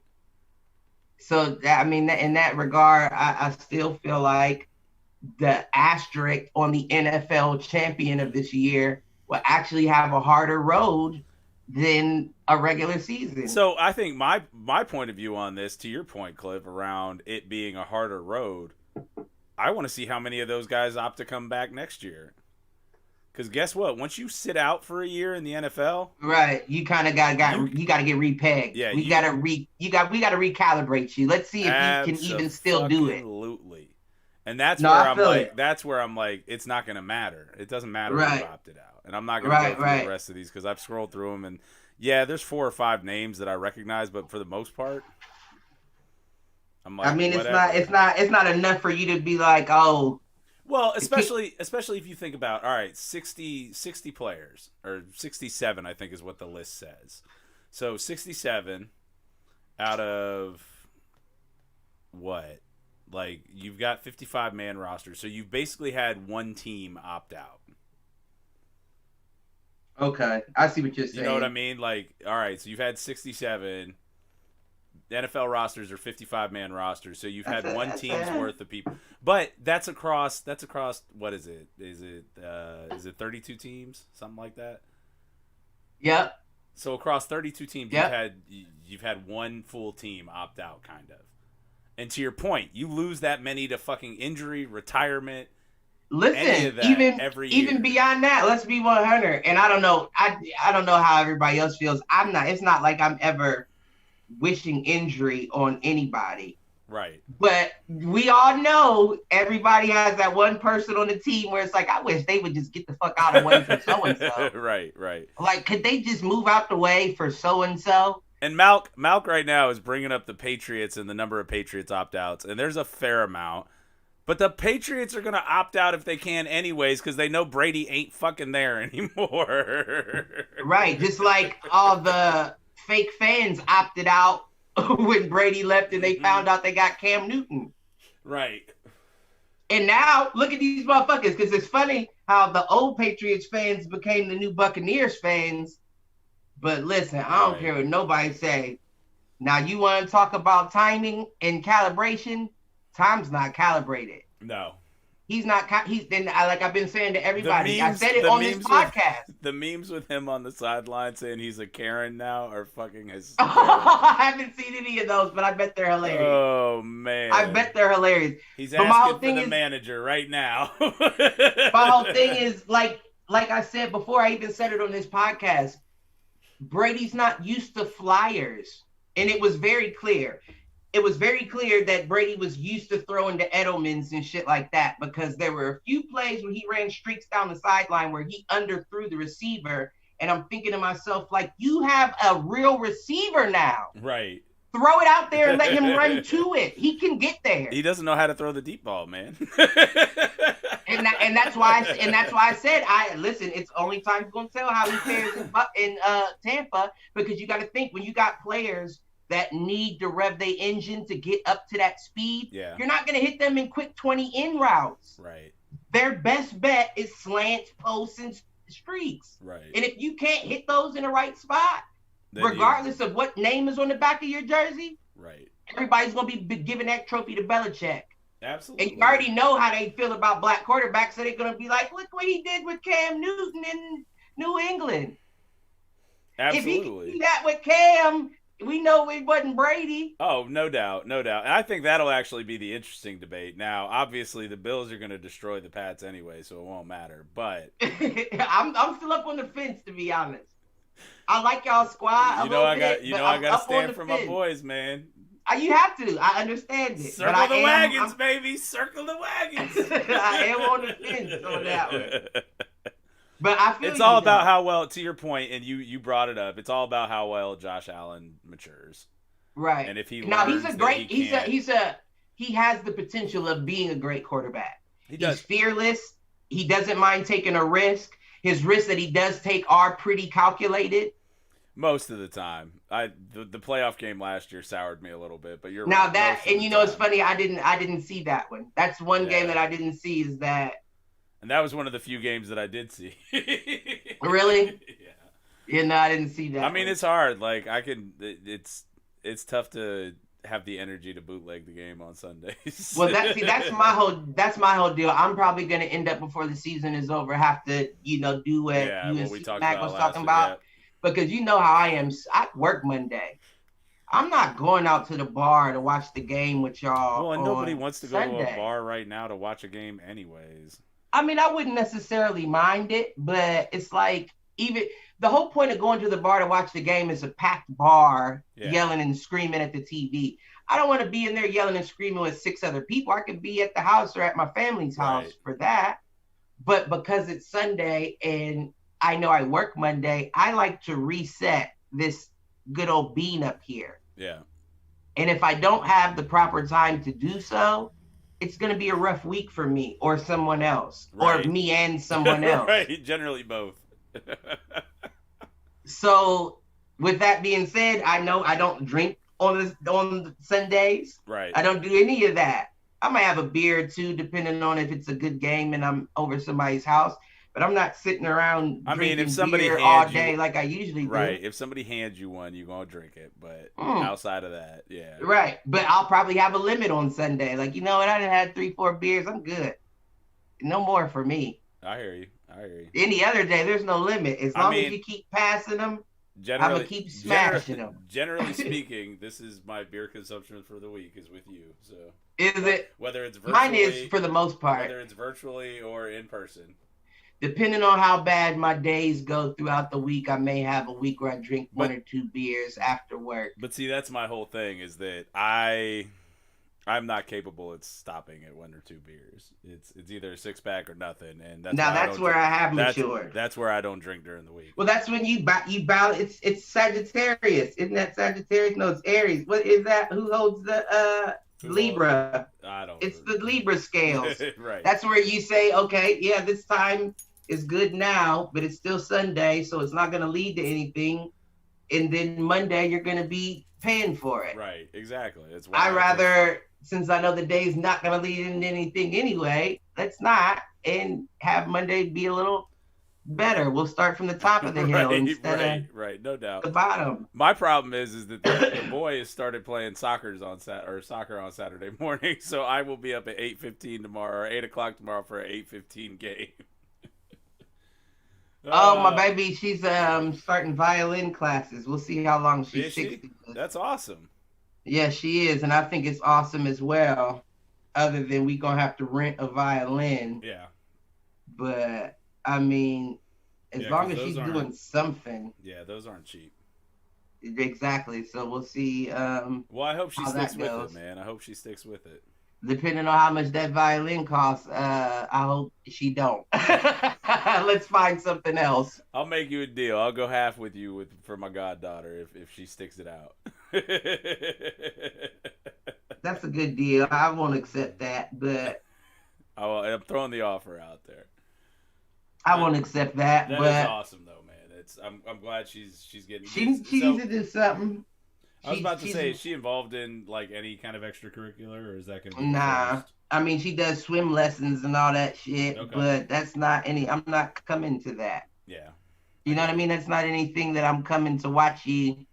So, I mean, in that regard, I still feel like the asterisk on the NFL champion of this year will actually have a harder road than a regular season. So I think my point of view on this, to your point, Cliff, around it being a harder road, I want to see how many of those guys opt to come back next year. Because guess what? Once you sit out for a year in the NFL, right, you kind of got you got to get repegged. Yeah, we got to recalibrate you. Let's see if you can even still do it. Absolutely. And that's where I'm like, it's not going to matter. It doesn't matter who opted out. And I'm not going to go through the rest of these because I've scrolled through them, and yeah, there's 4 or 5 names that I recognize, but for the most part, I'm like, I mean, whatever. it's not enough for you to be like, oh. Well, especially if you think about, all right, 60 players, or 67, I think is what the list says. So 67 out of what? Like, you've got 55-man roster, so you've basically had one team opt out. Okay, I see what you're saying. You know what I mean? Like, all right, so you've had 67. The NFL rosters are 55-man rosters, so you've had one team's worth of people. But that's across what is it? Is it 32 teams? Something like that? Yep. So across 32 teams, you've had one full team opt out, kind of. And to your point, you lose that many to fucking injury, retirement. Listen, every year. Even beyond that, let's be 100. And I don't know how everybody else feels. It's not like I'm ever wishing injury on anybody. Right. But we all know everybody has that one person on the team where it's like, I wish they would just get the fuck out of the way for so-and-so. Right. Like, could they just move out the way for so-and-so? And Malk right now is bringing up the Patriots and the number of Patriots opt-outs, and there's a fair amount. But the Patriots are going to opt out if they can anyways, because they know Brady ain't fucking there anymore. Right, just like all the fake fans opted out when Brady left and they found out they got Cam Newton. Right. And now, look at these motherfuckers, because it's funny how the old Patriots fans became the new Buccaneers fans. But listen, I don't care what nobody say. Now, you want to talk about timing and calibration? Time's not calibrated. No. He's not. Like I've been saying to everybody. I said it on this podcast. The memes with him on the sideline saying he's a Karen now are fucking hysterical. I haven't seen any of those, but I bet they're hilarious. Oh, man. I bet they're hilarious. He's asking for the manager right now. My whole thing is, like I said before, I even said it on this podcast, Brady's not used to flyers. And it was very clear. It was very clear that Brady was used to throwing to Edelmans and shit like that, because there were a few plays where he ran streaks down the sideline where he underthrew the receiver. And I'm thinking to myself, like, you have a real receiver now. Right. Throw it out there and let him run to it. He can get there. He doesn't know how to throw the deep ball, man. and that's why I said, listen, it's only time you're going to tell how he fares in Tampa, because you got to think, when you got players that need to rev their engine to get up to that speed, you're not going to hit them in quick 20-in routes. Right. Their best bet is slants, posts, and streaks. Right. And if you can't hit those in the right spot, then regardless of what name is on the back of your jersey, right, everybody's going to be giving that trophy to Belichick. Absolutely. And you already know how they feel about black quarterbacks, so they're going to be like, look what he did with Cam Newton in New England. Absolutely. If he can do that with Cam, we know it wasn't Brady. Oh, no doubt. And I think that'll actually be the interesting debate. Now, obviously, the Bills are going to destroy the Pats anyway, so it won't matter. But I'm still up on the fence, to be honest. I like y'all squad. I got to stand for my boys, man. You have to. I understand it. Circle the wagons, baby. Circle the wagons. I am on the fence on that one. But I feel about how well, to your point, and you brought it up, it's all about how well Josh Allen matures. Right. And if he Now he's learns a that great. He has the potential of being a great quarterback. he He's does fearless. He doesn't mind taking a risk. His risks that he does take are pretty calculated. most of the time. The playoff game last year soured me a little bit, but you're Now right. that Most of and the you know it's time. funny. I didn't see that one. That's one game Yeah. that I didn't see. Is that And that was one of the few games that I did see. really? Yeah. Yeah, no, I didn't see that. I mean, one. it's hard. Like it's tough to have the energy to bootleg the game on Sundays. Well, that's my whole deal. I'm probably gonna end up before the season is over have to do what Yeah, what we UNC talked Mac about was last talking week. about Yeah. because you know how I am. I work Monday. I'm not going out to the bar to watch the game with y'all Well, and nobody on wants to go to a Sunday. bar right now to watch a game, anyways. I mean, I wouldn't necessarily mind it, but it's like even the whole point of going to the bar to watch the game is a packed bar Yeah. yelling and screaming at the TV. I don't want to be in there yelling and screaming with 6 other people. I could be at the house or at my family's house Right. for that. But because it's Sunday and I know I work Monday, I like to reset this good old bean up here. Yeah. And if I don't have the proper time to do so, it's going to be a rough week for me or someone else Right. or me and someone else. Right. Generally both. So with that being said, I know I don't drink on Sundays. Right. I don't do any of that. I might have a beer or two, depending on if it's a good game and I'm over somebody's house. But I'm not sitting around drinking if somebody beer all hands day you, like I usually right, do. if somebody hands you one, you're going to drink it. But outside of that, yeah. Right. But I'll probably have a limit on Sunday. Like, you know what? I done had 3-4 beers. I'm good. No more for me. I hear you. Any other day, there's no limit. As long as you keep passing them, I'm going to keep smashing them. Generally speaking, this is my beer consumption for the week is with you. So is it? Whether it's virtually, mine is for the most part. Whether it's virtually or in person. Depending on how bad my days go throughout the week, I may have a week where I drink 1 or 2 beers after work. But see, that's my whole thing is that I'm not capable of stopping at 1 or 2 beers. It's either a 6-pack or nothing, and that's where I have matured. That's where I don't drink during the week. Well, that's when you balance. It's Sagittarius, isn't that Sagittarius? No, it's Aries. What is that? Who holds the Libra? I don't. It's the Libra scales. Right. That's where you say, okay, yeah, this time is good now, but it's still Sunday, so it's not going to lead to anything. And then Monday, you're going to be paying for it. Right. Exactly. It's I rather, since I know the day's not going to lead into anything anyway, let's not, and have Monday be a little better. We'll start from the top of the hill instead of no doubt the bottom. My problem is that the boys started playing soccer on Saturday morning, so I will be up at 8:15 tomorrow or 8:00 tomorrow for an 8:15 game. Oh, my baby, she's starting violin classes. We'll see how long she sticks. That's awesome. Yeah, she is, and I think it's awesome as well. Other than we gonna have to rent a violin. Yeah. But I mean, as long as she's doing something. Yeah, those aren't cheap. Exactly. So we'll see. Well, I hope she sticks with it, man. I hope she sticks with it. Depending on how much that violin costs, I hope she don't. Let's find something else. I'll make you a deal. I'll go half with you for my goddaughter if she sticks it out. That's a good deal. I won't accept that, but I'm throwing the offer out there. I won't accept that. That but is awesome, though, man. I'm glad she's getting. She needs to do something. I was about to say, is she involved in like any kind of extracurricular, or is that going to be? Nah, I mean she does swim lessons and all that shit, but that's not any. I'm not coming to that. Yeah. You know what I mean? That's not anything that I'm coming to watch you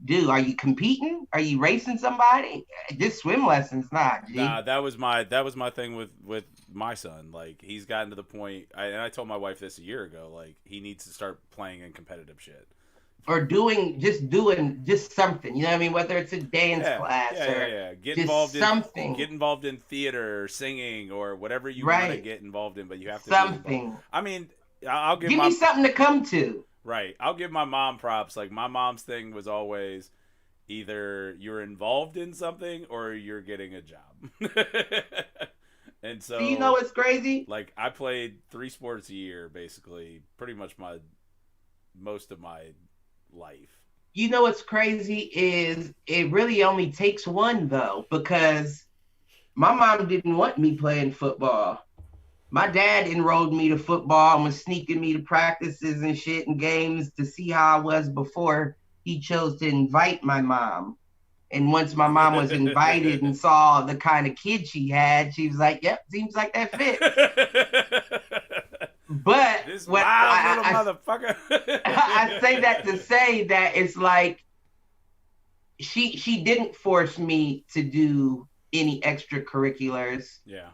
do. Are you competing? Are you racing somebody? Just swim lessons, not. G. Nah, that was my thing with my son. Like he's gotten to the point, and I told my wife this a year ago. Like he needs to start playing in competitive shit. Or doing something, you know what I mean? Whether it's a dance class or Get involved in theater or singing or whatever you want to get involved in, but you have to something. I mean, I'll give me something to come to. Right, I'll give my mom props. Like my mom's thing was always either you're involved in something or you're getting a job. And so, do you know what's crazy? Like I played 3 sports a year, basically, pretty much most of my life. You know what's crazy is it really only takes one though, because my mom didn't want me playing football. My dad enrolled me to football and was sneaking me to practices and shit and games to see how I was before he chose to invite my mom. And once my mom was invited and saw the kind of kid she had, she was like, "Yep, seems like that fits." But This what wild little motherfucker. I say that to say that it's like she didn't force me to do any extracurriculars. Yeah.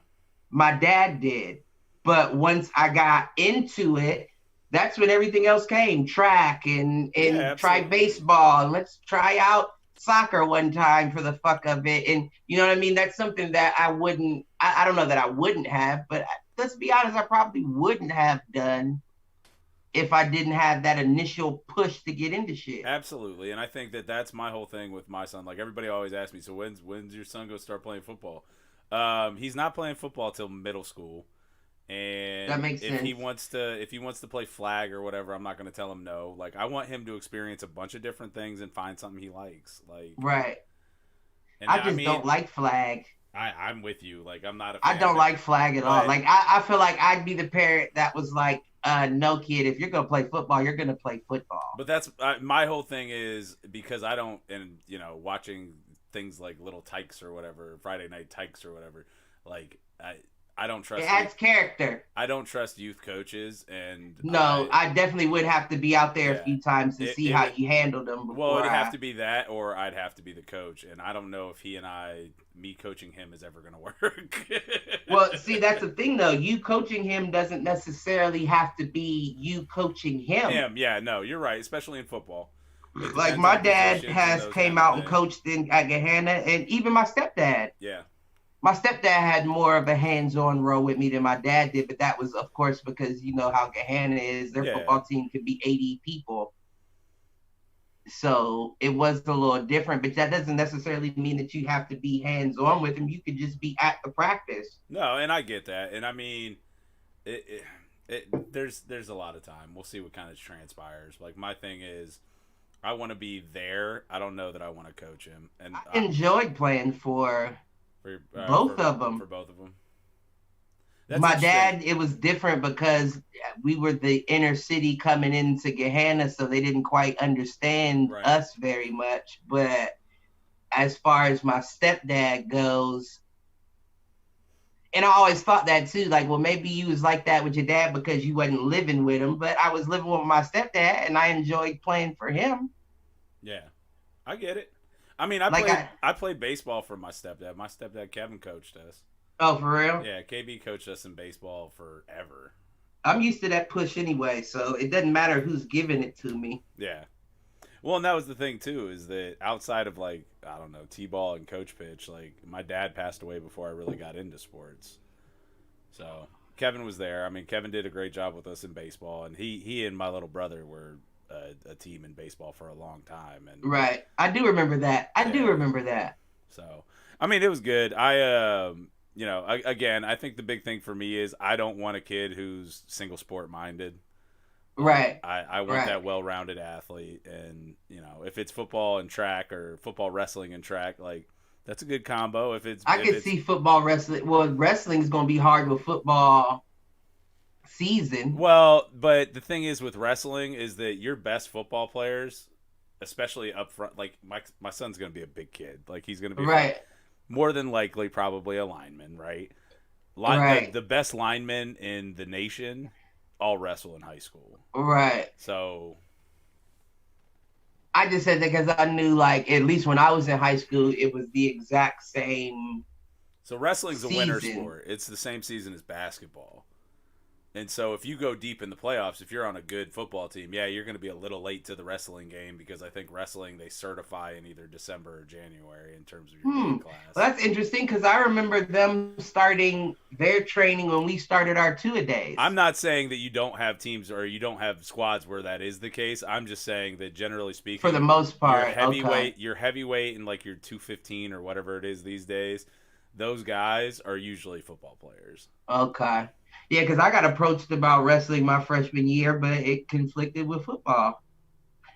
My dad did. But once I got into it, that's when everything else came. Track and try baseball. And let's try out soccer one time for the fuck of it. And you know what I mean? That's something that I don't know that I wouldn't have, but let's be honest, I probably wouldn't have done if I didn't have that initial push to get into shit. Absolutely. And I think that that's my whole thing with my son. Like, everybody always asks me, so when's your son go start playing football? He's not playing football till middle school. And that makes sense. If he wants to play flag or whatever, I'm not going to tell him no. Like, I want him to experience a bunch of different things and find something he likes. Like, right. I don't like flag. I'm with you. Like, I'm not a fan I don't like flag at all. Like, I feel like I'd be the parent that was like, no, kid, if you're going to play football, you're going to play football. But that's my whole thing is because I don't, and, you know, watching things like Little Tykes or whatever, Friday Night Tykes or whatever, like, I don't trust. It adds character. I don't trust youth coaches, and no, I definitely would have to be out there a few times to see how you handled them. Well, it'd have to be that, or I'd have to be the coach, and I don't know if me coaching him is ever going to work. Well, see, that's the thing, though. You coaching him doesn't necessarily have to be you coaching him. Yeah, no, you're right, especially in football. Like my dad has came out and coached at Gahanna, and even my stepdad. Yeah. My stepdad had more of a hands-on role with me than my dad did, but that was, of course, because you know how Gahanna is. Their football team could be 80 people. So it was a little different, but that doesn't necessarily mean that you have to be hands-on with him. You could just be at the practice. No, and I get that. And I mean, there's a lot of time. We'll see what kind of transpires. Like, my thing is, I want to be there. I don't know that I want to coach him. And I enjoyed playing for both of them. For both of them. My dad, it was different because we were the inner city coming into Gahanna, so they didn't quite understand us very much. But as far as my stepdad goes, and I always thought that too, like, well, maybe you was like that with your dad because you wasn't living with him. But I was living with my stepdad, and I enjoyed playing for him. Yeah, I get it. I mean, I played baseball for my stepdad. My stepdad, Kevin, coached us. Oh, for real? Yeah, KB coached us in baseball forever. I'm used to that push anyway, so it doesn't matter who's giving it to me. Yeah. Well, and that was the thing, too, is that outside of, like, I don't know, T-ball and coach pitch, like, my dad passed away before I really got into sports. So, Kevin was there. I mean, Kevin did a great job with us in baseball, and he and my little brother were a team in baseball for a long time. And right. I do remember that. I do remember that. So, I mean, it was good. You know, again, I think the big thing for me is I don't want a kid who's single sport minded. Right. I want that well-rounded athlete. And, you know, if it's football and track or football, wrestling and track, like, that's a good combo. I could see football, wrestling. Well, wrestling is going to be hard with football season. Well, but the thing is with wrestling is that your best football players, especially up front, like my son's going to be a big kid. Like, he's going to be more than likely probably a lineman, right? The best linemen in the nation all wrestle in high school. Right. So I just said that because I knew, like, at least when I was in high school, it was the exact same. So wrestling's a winter sport. It's the same season as basketball. And so if you go deep in the playoffs, if you're on a good football team, yeah, you're going to be a little late to the wrestling game because I think wrestling, they certify in either December or January in terms of your game class. Well, that's interesting because I remember them starting their training when we started our two-a-days. I'm not saying that you don't have teams or you don't have squads where that is the case. I'm just saying that generally speaking, for the most part, your heavyweight and like your 215 or whatever it is these days, those guys are usually football players. Okay. Yeah, because I got approached about wrestling my freshman year, but it conflicted with football.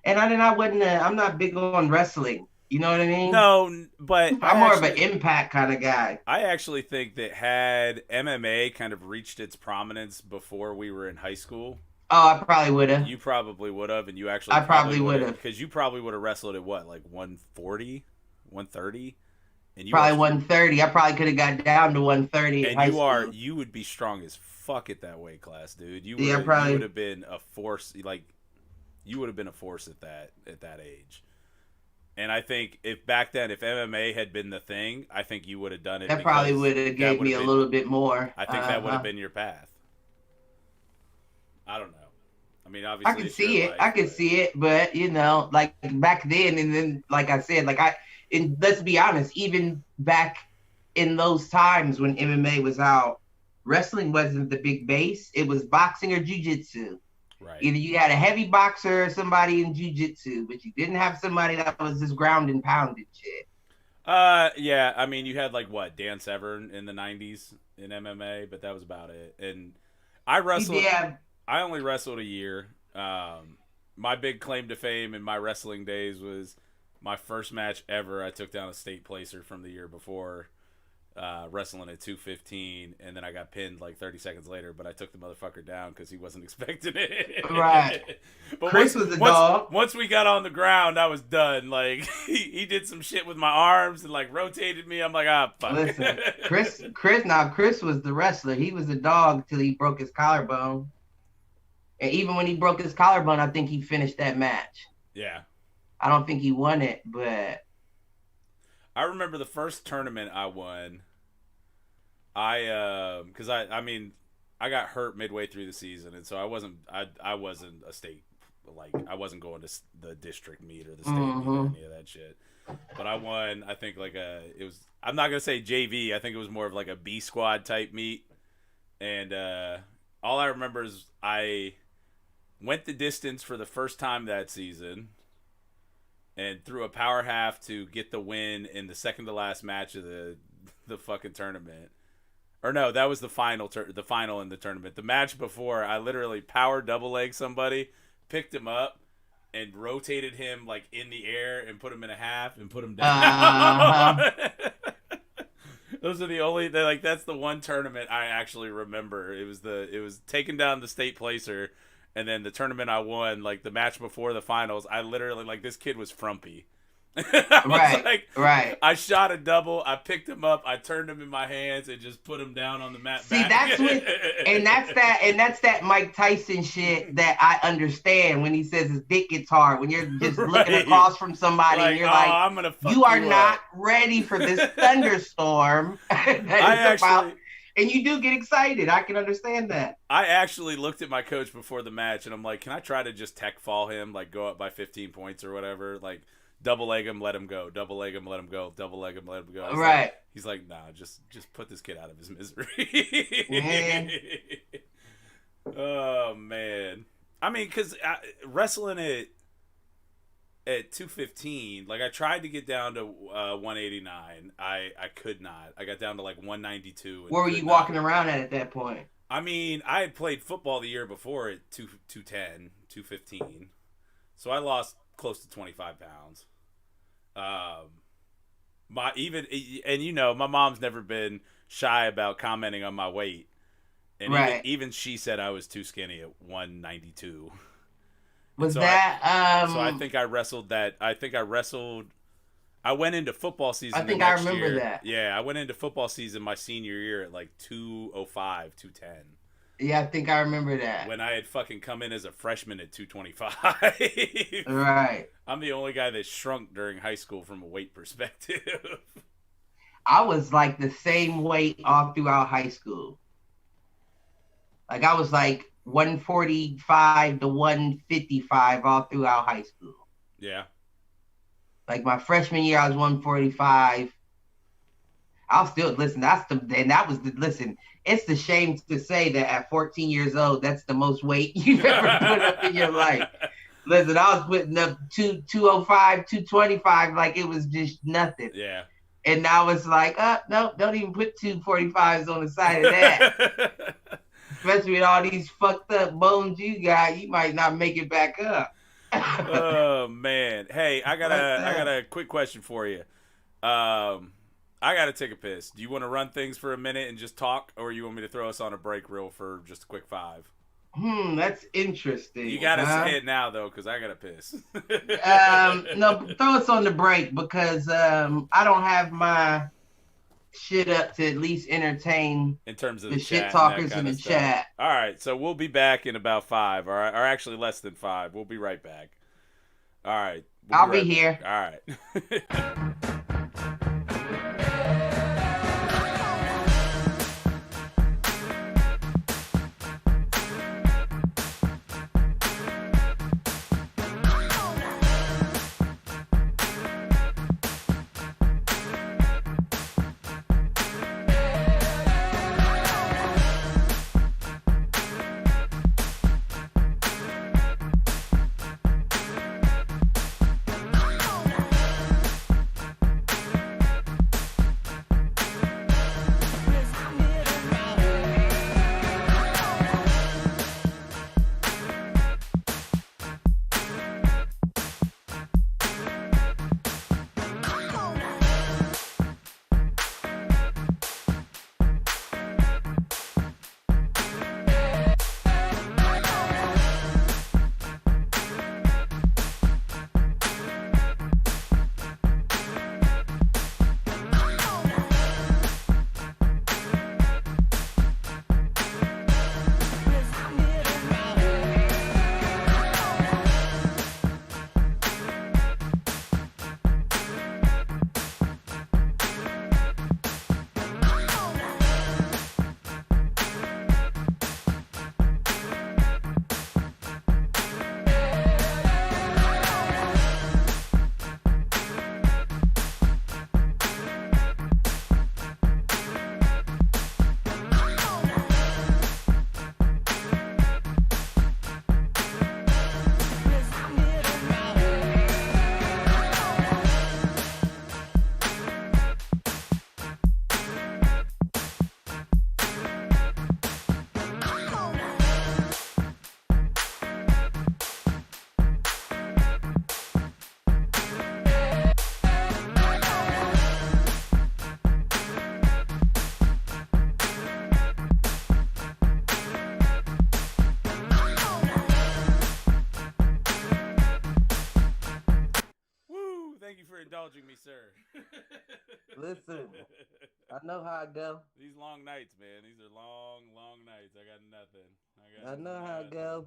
And I'm not big on wrestling. You know what I mean? No, but I'm more of an Impact kind of guy. I actually think that had MMA kind of reached its prominence before we were in high school. Oh, I probably would have. You probably would have, and you actually I probably would have. because you probably would have wrestled at what, like 140, 130, and you probably 130. I probably could have got down to 130. And you would be strong as fuck at that weight class, dude. You would have been a force. Like you would have been a force at that age. And I think if back then, if MMA had been the thing, I think you would have done it. That probably would have gave me a little bit more. I think that would have been your path. I don't know. I mean, obviously, I could see it, but you know, like back then, and then, like I said, let's be honest, even back in those times when MMA was out, wrestling wasn't the big base. It was boxing or jiu-jitsu. Right. Either you had a heavy boxer or somebody in jiu-jitsu, but you didn't have somebody that was just ground and pounded shit. Yeah. I mean, you had Dan Severn in the 90s in MMA, but that was about it. And I wrestled. Yeah. I only wrestled a year. My big claim to fame in my wrestling days was my first match ever. I took down a state placer from the year before, wrestling at 215, and then I got pinned like 30 seconds later, but I took the motherfucker down because he wasn't expecting it. Right. But Chris was a dog. Once we got on the ground, I was done. Like, he did some shit with my arms and like rotated me. I'm like, fuck. Listen, Chris was the wrestler. He was a dog till he broke his collarbone. And even when he broke his collarbone, I think he finished that match. Yeah. I don't think he won it, but I remember the first tournament I won. Because I got hurt midway through the season, and so I wasn't a state, like I wasn't going to the district meet or the state meet or any of that shit. But I won. I think it was. I'm not gonna say JV. I think it was more of like a B squad type meet, and all I remember is I went the distance for the first time that season and threw a power half to get the win in the second to last match of the fucking tournament. Or no, that was the final in the tournament. The match before, I literally power double leg somebody, picked him up, and rotated him like in the air and put him in a half and put him down. Those are the only that's the one tournament I actually remember. It was taking down the state placer. And then the tournament I won, like the match before the finals, I literally this kid was frumpy. Right. I shot a double. I picked him up. I turned him in my hands and just put him down on the mat. See, that's that Mike Tyson shit that I understand when he says his dick gets hard. When you're just looking across from somebody and you're I'm gonna fuck you are up. not ready for this thunderstorm that is about. And you do get excited. I can understand that. I actually looked at my coach before the match, and I'm like, can I try to just tech fall him, like go up by 15 points or whatever? Like, double leg him, let him go. Double leg him, let him go. Double leg him, let him go. Right. He's like, nah, just put this kid out of his misery. Man. Oh, man. I mean, because wrestling at 215, like I tried to get down to 189. I could not. I got down to like 192. Where were you walking around at that point? I mean, I had played football the year before at 210, 215. So I lost close to 25 pounds. My mom's never been shy about commenting on my weight. And even she said I was too skinny at 192. So I think I wrestled that. I went into football season. I think I remember that. Yeah, I went into football season my senior year at like 205, 210. Yeah, I think I remember that. When I had fucking come in as a freshman at 225. Right. I'm the only guy that shrunk during high school from a weight perspective. I was like the same weight all throughout high school. Like I was like 145 to 155 all throughout high school. Yeah. Like my freshman year, I was 145. I'll still listen. It's the shame to say that at 14 years old, that's the most weight you've ever put up in your life. Listen, I was putting up 205, 225, like it was just nothing. Yeah. And now it's like, no, don't even put 245s on the side of that. Especially with all these fucked up bones you got, you might not make it back up. Oh man. Hey, I got a quick question for you. I gotta take a piss. Do you want to run things for a minute and just talk, or you want me to throw us on a break reel for just a quick 5? That's interesting. You gotta say it now though, because I gotta piss. No, throw us on the break because I don't have my shit up to at least entertain in terms of the the shit chat talkers and in that the kind of stuff. chat. All right, so we'll be back in about 5, all right, or actually less than 5. We'll be right back. All right, I'll be here. All right. Thank you for indulging me, sir. Listen, I know how I go. These long nights, man. These are long, long nights. I got nothing. I know how I go.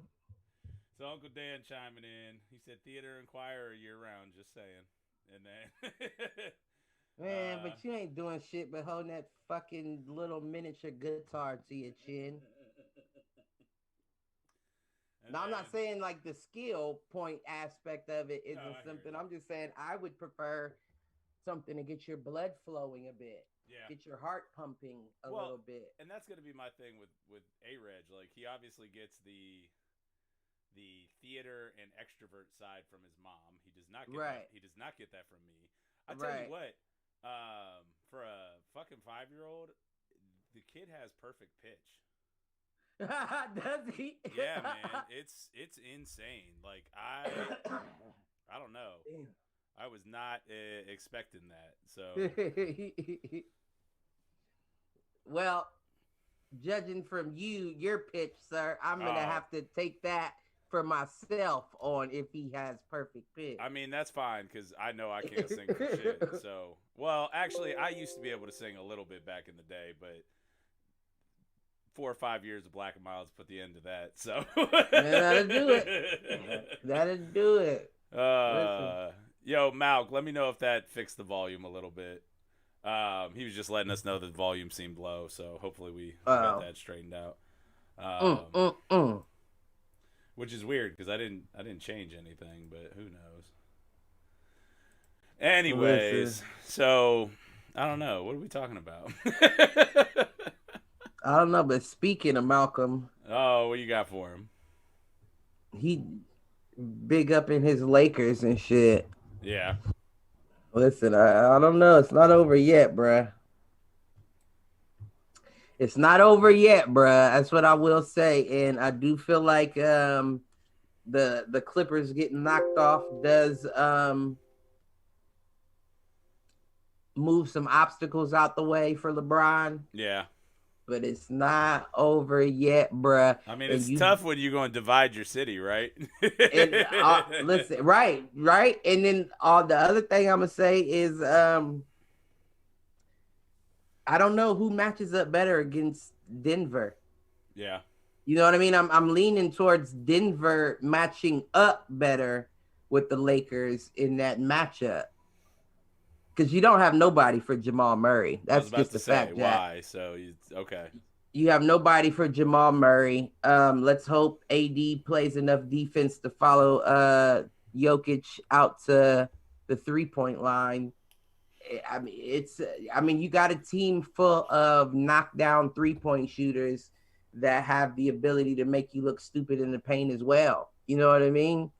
So Uncle Dan chiming in. He said Theater Inquirer year round. Just saying. And then, man, but you ain't doing shit but holding that fucking little miniature guitar to your chin. Now, I'm not saying like the skill point aspect of it isn't something. I'm just saying I would prefer something to get your blood flowing a bit. Yeah. Get your heart pumping a little bit. And that's going to be my thing with A-Reg. Like, he obviously gets the theater and extrovert side from his mom. He does not get that. He does not get that from me. I tell you what, for a fucking 5-year-old, the kid has perfect pitch. Does he? Yeah, man, it's insane. Like I don't know. I was not expecting that. So, well, judging from your pitch, sir, I'm gonna have to take that for myself on if he has perfect pitch. I mean, that's fine because I know I can't sing for shit. So, well, actually, I used to be able to sing a little bit back in the day, but 4 or 5 years of Black and Milds put the end to that. So that'll do it. That'll do it. Yo, Malk, let me know if that fixed the volume a little bit. He was just letting us know that the volume seemed low, so hopefully we got that straightened out. Which is weird because I didn't change anything, but who knows? Anyways, so I don't know. What are we talking about? I don't know, but speaking of Malcolm, what you got for him? He big up in his Lakers and shit. Yeah. Listen, I don't know. It's not over yet, bruh. It's not over yet, bruh. That's what I will say. And I do feel like the Clippers getting knocked off does move some obstacles out the way for LeBron. Yeah. But it's not over yet, bruh. I mean, it's tough when you're going to divide your city, right? And listen, right. And then the other thing I'm gonna say is, I don't know who matches up better against Denver. Yeah. You know what I mean? I'm leaning towards Denver matching up better with the Lakers in that matchup. Because you don't have nobody for Jamal Murray. That's just the fact. Why? So okay. You have nobody for Jamal Murray. Let's hope AD plays enough defense to follow Jokic out to the 3-point line. I mean, you got a team full of knockdown 3-point shooters that have the ability to make you look stupid in the paint as well. You know what I mean?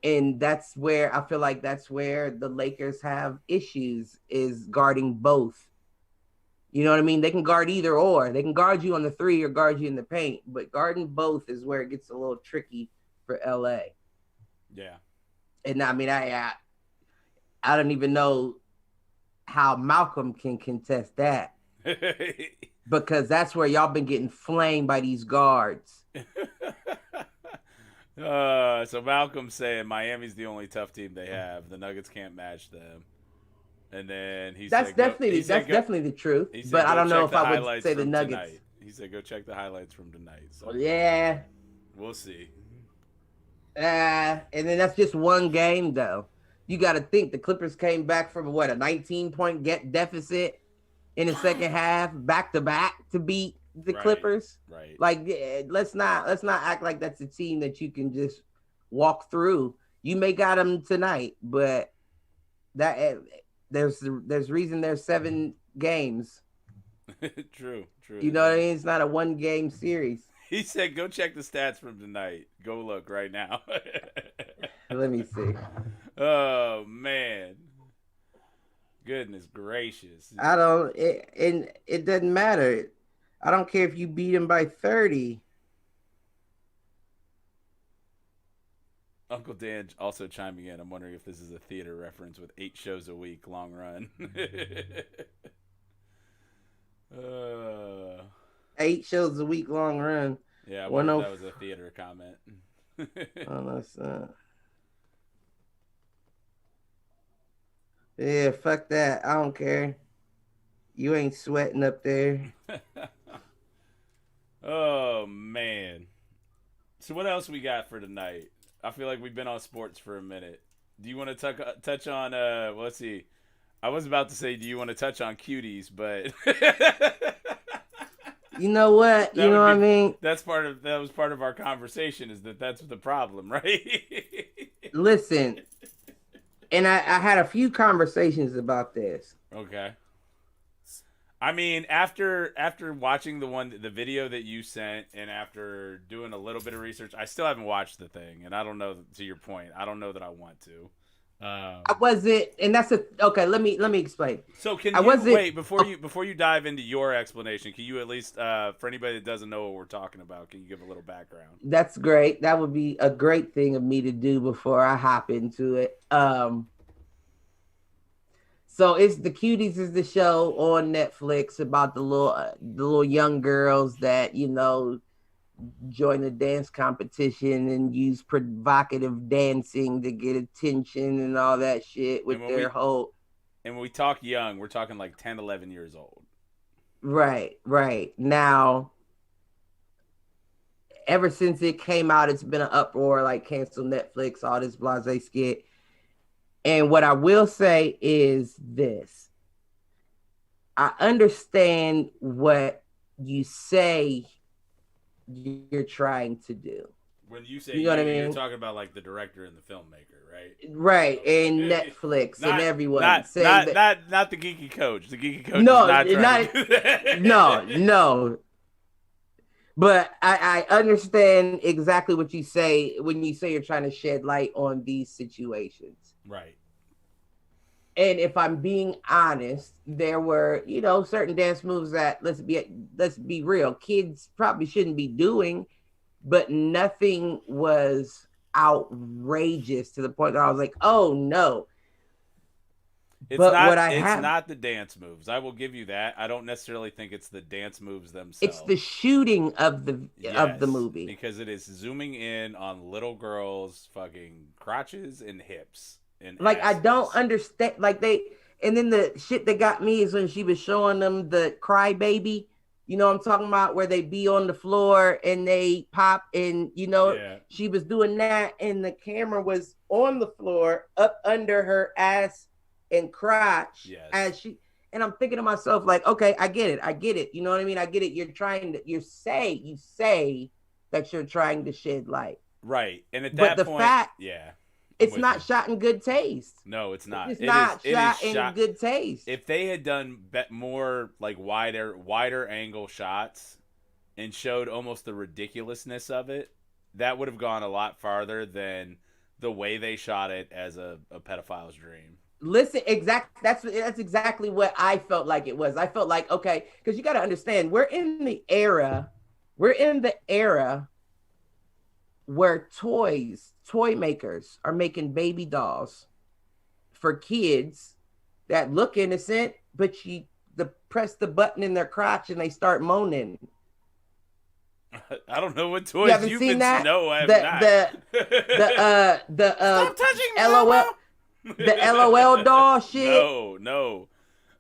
And that's where I feel like the Lakers have issues, is guarding both. You know what I mean? They can guard either or. They can guard you on the 3 or guard you in the paint, but guarding both is where it gets a little tricky for LA. Yeah. And I mean, I don't even know how Malcolm can contest that. Because that's where y'all been getting flamed by these guards. So Malcolm's saying Miami's the only tough team they have. The Nuggets can't match them. And then that's definitely the truth. But I don't know if I would say the Nuggets. Tonight. He said go check the highlights from tonight. So yeah, we'll see. And then that's just one game though. You got to think the Clippers came back from a 19-point deficit in the second half, back to back to beat the Clippers. Right. Like, let's not act like that's a team that you can just walk through. You may got them tonight, but that there's reason there's 7 games. True. You know what I mean? It's not a 1-game series. He said, "Go check the stats from tonight. Go look right now." Let me see. Oh man. Goodness gracious. It doesn't matter. I don't care if you beat him by 30. Uncle Dan also chiming in. I'm wondering if this is a theater reference with 8 shows a week, long run. 8 shows a week, long run. Yeah, I wonder if that was a theater comment. Yeah, fuck that. I don't care. You ain't sweating up there. Oh, man. So what else we got for tonight? I feel like we've been on sports for a minute. Do you want to touch on, let's see. I was about to say, do you want to touch on cuties, but... You know what? You know what I mean? That was part of our conversation, is that's the problem, right? Listen, and I had a few conversations about this. Okay. I mean, after watching the video that you sent, and after doing a little bit of research, I still haven't watched the thing, and I don't know. To your point, I don't know that I want to. And that's okay. Let me explain. So wait before you dive into your explanation? Can you at least, for anybody that doesn't know what we're talking about, can you give a little background? That's great. That would be a great thing of me to do before I hop into it. So it's The Cuties is the show on Netflix about the little young girls that, join a dance competition and use provocative dancing to get attention and all that shit with their whole... And when we talk young, we're talking like 10, 11 years old. Right. Now, ever since it came out, it's been an uproar, like cancel Netflix, all this blase skit. And what I will say is this. I understand what you say you're trying to do. When you say what I mean? You're talking about like the director and the filmmaker, right? Right, and Netflix and everyone. Not the geeky coach. The geeky coach No. But I understand exactly what you say when you say you're trying to shed light on these situations. Right. And if I'm being honest, there were, certain dance moves that, let's be real, kids probably shouldn't be doing, but nothing was outrageous to the point that I was like, oh no. It's But what not. I It's have, not the dance moves. I will give you that. I don't necessarily think it's the dance moves it's the themselves. shooting of the Yes, movie. because it is zooming in on little girls' fucking crotches and hips and Like I don't asses. understand. Like they, and then the shit that got me is when she was showing them the crybaby. You know what I'm talking about, where they be on the floor and they pop, and Yeah. she was doing that, and the camera was on the floor, up under her ass and crotch Yes. as she. And I'm thinking to myself, like, okay, I get it, I get it. You know what I mean? I get it. You're trying to, you say that you're trying to shed light, Right. And at but that the point, fact yeah, I'm it's with you. not shot in good taste. No, it's not. It's not It is shot in shot. good taste. If they had done more like wider angle shots and showed almost the ridiculousness of it, that would have gone a lot farther than the way they shot it as a pedophile's dream. Listen, that's exactly what I felt like it was. I felt like, okay, because you got to understand, we're in the era where toy makers are making baby dolls for kids that look innocent, but press the button in their crotch and they start moaning. I don't know what You toys haven't you've seen been. that? No, I have The not. the the Stop touching me, LOL the Elmo. LOL doll shit. No, no.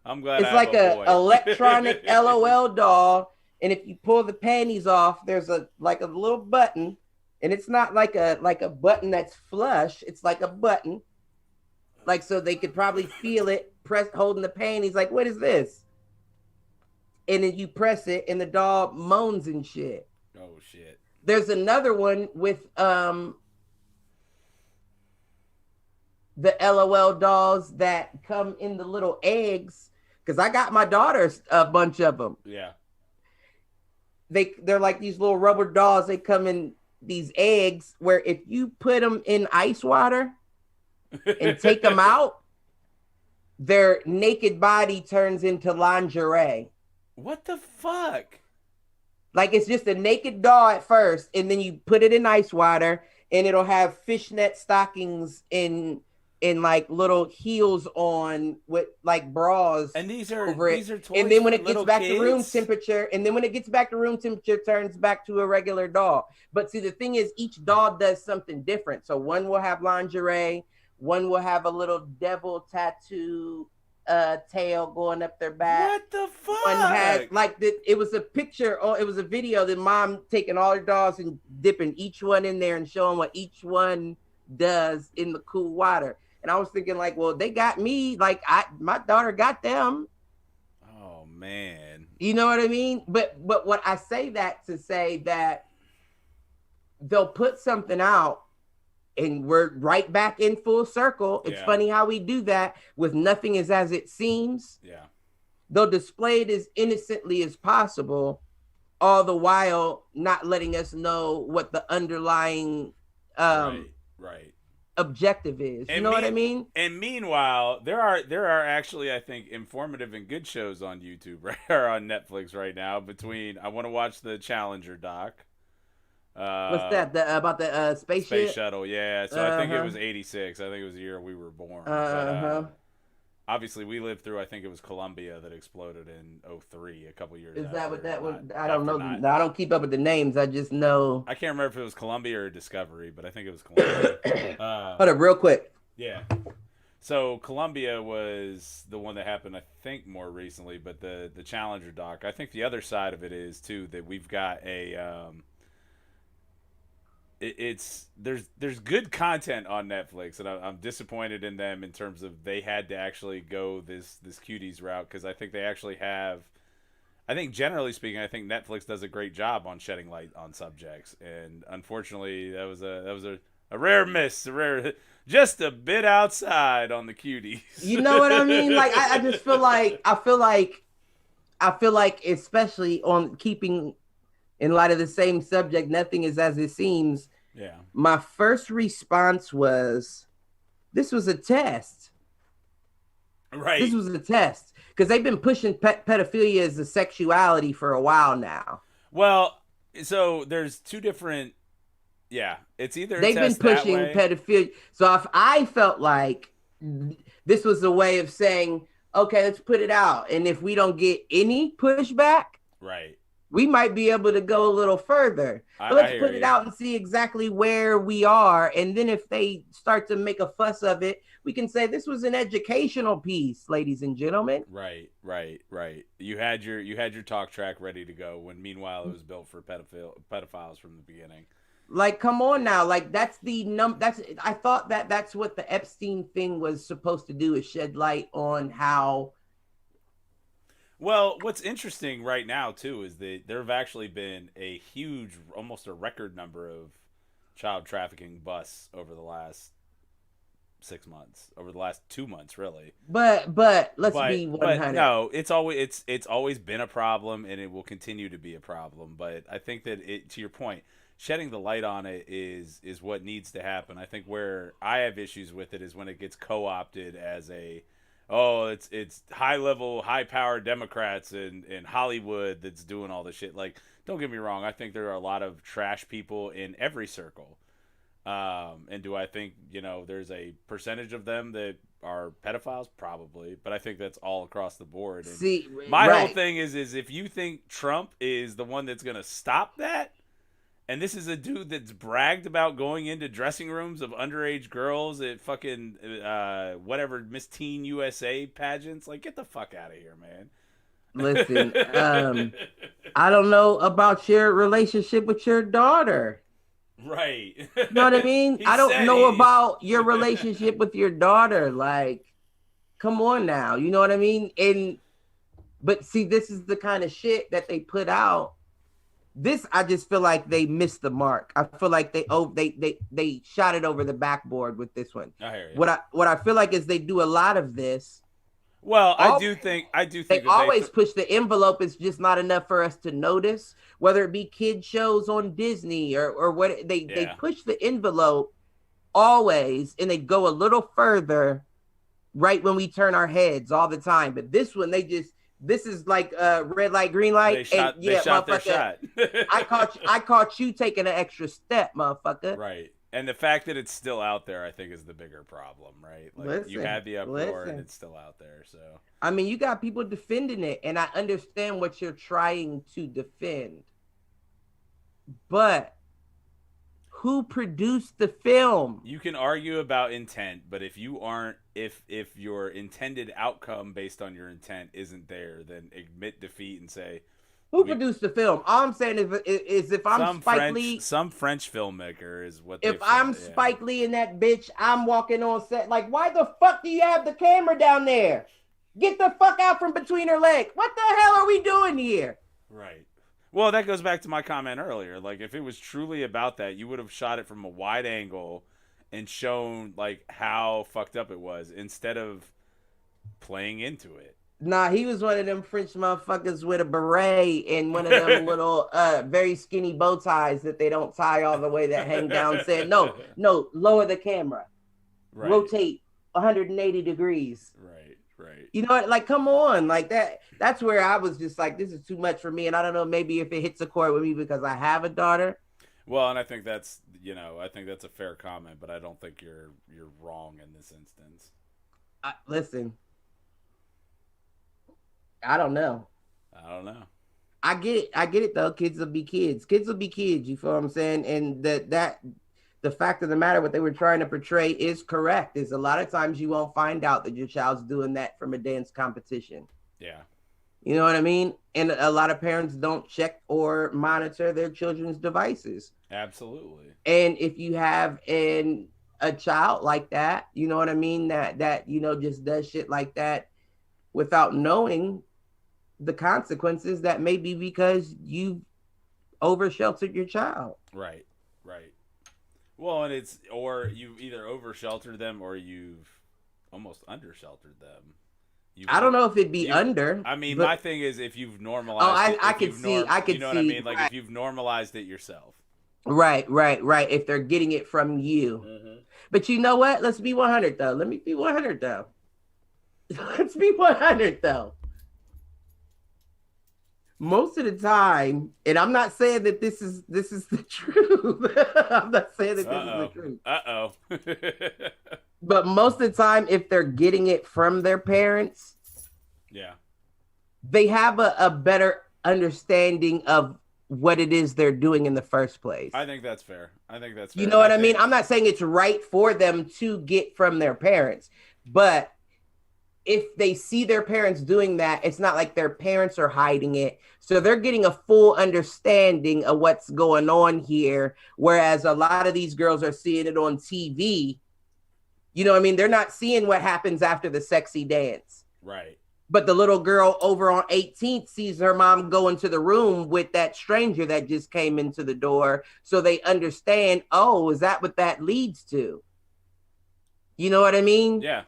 I'm glad It's I have like a a boy. electronic LOL doll, and if you pull the panties off, there's a like a little button, and it's not like a button that's flush. It's like a button, like so they could probably feel it press holding the panties. Like, what is this? And then you press it, and the doll moans and shit. Oh shit. There's another one with the LOL dolls that come in the little eggs. Because I got my daughters a bunch of them. Yeah. They're like these little rubber dolls. They come in these eggs where if you put them in ice water and take them out, their naked body turns into lingerie. What the fuck? Like it's just a naked doll at first, and then you put it in ice water, and it'll have fishnet stockings in like little heels on with like bras And over it. these are toys And then when for it gets little back kids? to room temperature, and then when it gets back to room temperature, turns back to a regular doll. But see, the thing is, each doll does something different. So one will have lingerie, one will have a little devil tattoo tail going up their back. What the fuck? One has like it was a picture, or it was a video that mom taking all her dolls and dipping each one in there and showing what each one does in the cool water. And I was thinking, like, well, they got me. Like, my daughter got them. Oh man. You know what I mean? But what I say that to say that they'll put something out, and we're right back in full circle. It's funny how we do that with nothing is as it seems. Yeah. They'll display it as innocently as possible, all the while not letting us know what the underlying right. objective is. You know what I mean? And meanwhile, there are actually, I think, informative and good shows on YouTube or on Netflix right now. I want to watch the Challenger doc. What's that? About the space shuttle? Yeah. So I think it was '86. I think it was the year we were born. Obviously, we lived through. I think it was Columbia that exploded in '03, a couple years. Is that what that was? I don't know. I don't keep up with the names. I just know. I can't remember if it was Columbia or Discovery, but I think it was Columbia. Hold up, real quick. Yeah. So Columbia was the one that happened, I think, more recently, but the Challenger doc. I think the other side of it is too that we've got a. There's good content on Netflix, and I'm disappointed in them in terms of they had to actually go this cuties route, because I think they actually have. I think generally speaking, I think Netflix does a great job on shedding light on subjects, and unfortunately, that was a rare miss, just a bit outside on the cuties. You know what I mean? Like I just feel like especially on keeping in light of the same subject, nothing is as it seems. Yeah. My first response was, this was a test. Right. This was a test. Because they've been pushing pedophilia as a sexuality for a while now. Well, so there's two different Yeah, it's either a They've been test that pushing way. pedophilia. So if I felt like this was a way of saying, okay, let's put it out, and if we don't get any pushback, Right. we might be able to go a little further. But I let's hear put it you. out and see exactly where we are. And then if they start to make a fuss of it, we can say this was an educational piece, ladies and gentlemen. Right, right, right. You had your talk track ready to go when meanwhile it was built for pedophiles from the beginning. Like, come on now. Like, that's I thought that that's what the Epstein thing was supposed to do, is shed light on how. Well, what's interesting right now too is that there have actually been a huge, almost a record number of child trafficking busts over the last 6 months, over the last 2 months, really. But let's be But 100. no, it's always been a problem, and it will continue to be a problem. But I think that to your point, shedding the light on it is what needs to happen. I think where I have issues with it is when it gets co-opted as a, oh, it's high level, high powered Democrats in Hollywood that's doing all this shit. Like, don't get me wrong, I think there are a lot of trash people in every circle. And do I think, there's a percentage of them that are pedophiles? Probably, but I think that's all across the board. And See, my right. whole thing is if you think Trump is the one that's gonna stop that, and this is a dude that's bragged about going into dressing rooms of underage girls at fucking whatever Miss Teen USA pageants, like, get the fuck out of here, man. Listen, I don't know about your relationship with your daughter. Right. You know what I mean? I don't know about your relationship with your daughter. Like, come on now. You know what I mean? But see, this is the kind of shit that they put out. This, I just feel like they missed the mark. I feel like they shot it over the backboard with this one. I hear you. What I feel like is they do a lot of this. Well, I do think they always push the envelope. It's just not enough for us to notice, whether it be kid shows on Disney or what. They push the envelope always, and they go a little further right when we turn our heads all the time. But this one, this is like red light, green light. They shot their shot. I caught you taking an extra step, motherfucker. Right. And the fact that it's still out there, I think, is the bigger problem, right? Like, you had the uproar and it's still out there. So, I mean, you got people defending it, and I understand what you're trying to defend. But who produced the film? You can argue about intent, but if your intended outcome based on your intent isn't there, then admit defeat and say, who produced the film? All I'm saying is if I'm Spike Lee, some French filmmaker is what. If I'm Spike Lee and that bitch, I'm walking on set like, why the fuck do you have the camera down there? Get the fuck out from between her legs. What the hell are we doing here? Right. Well, that goes back to my comment earlier. Like, if it was truly about that, you would have shot it from a wide angle and shown like how fucked up it was instead of playing into it. Nah, he was one of them French motherfuckers with a beret and one of them little very skinny bow ties that they don't tie all the way that hang down, saying, no, lower the camera. Right. Rotate 180 degrees. Right. You know what? Like, come on. Like, that's where I was just like, this is too much for me. And I don't know, maybe if it hits a chord with me because I have a daughter. Well, and I think that's a fair comment, but I don't think you're wrong in this instance. Listen. I don't know. I get it though. Kids will be kids. You feel what I'm saying? And that the fact of the matter, what they were trying to portray is correct. Is a lot of times you won't find out that your child's doing that from a dance competition. Yeah. You know what I mean? And a lot of parents don't check or monitor their children's devices. Absolutely. And if you have a child like that, you know what I mean? That just does shit like that without knowing the consequences, that may be because you over sheltered your child. Right. Well, and or you've either over sheltered them or you've almost under sheltered them. I don't know if it'd be under. I mean, my thing is if you've normalized. I could see. You know what I mean? Like, if you've normalized it yourself. Right. If they're getting it from you. Mm-hmm. But you know what? Let's be 100 though. Let me be 100 though. most of the time, and I'm not saying that this is the truth. I'm not saying that this is the truth. But most of the time, if they're getting it from their parents, yeah, they have a better understanding of what it is they're doing in the first place. I think that's fair. You know what I mean? I'm not saying it's right for them to get from their parents, but if they see their parents doing that, it's not like their parents are hiding it. So they're getting a full understanding of what's going on here. Whereas a lot of these girls are seeing it on TV. You know what I mean? They're not seeing what happens after the sexy dance. Right. But the little girl over on 18th sees her mom go into the room with that stranger that just came into the door. So they understand, oh, is that what that leads to? You know what I mean? Yeah.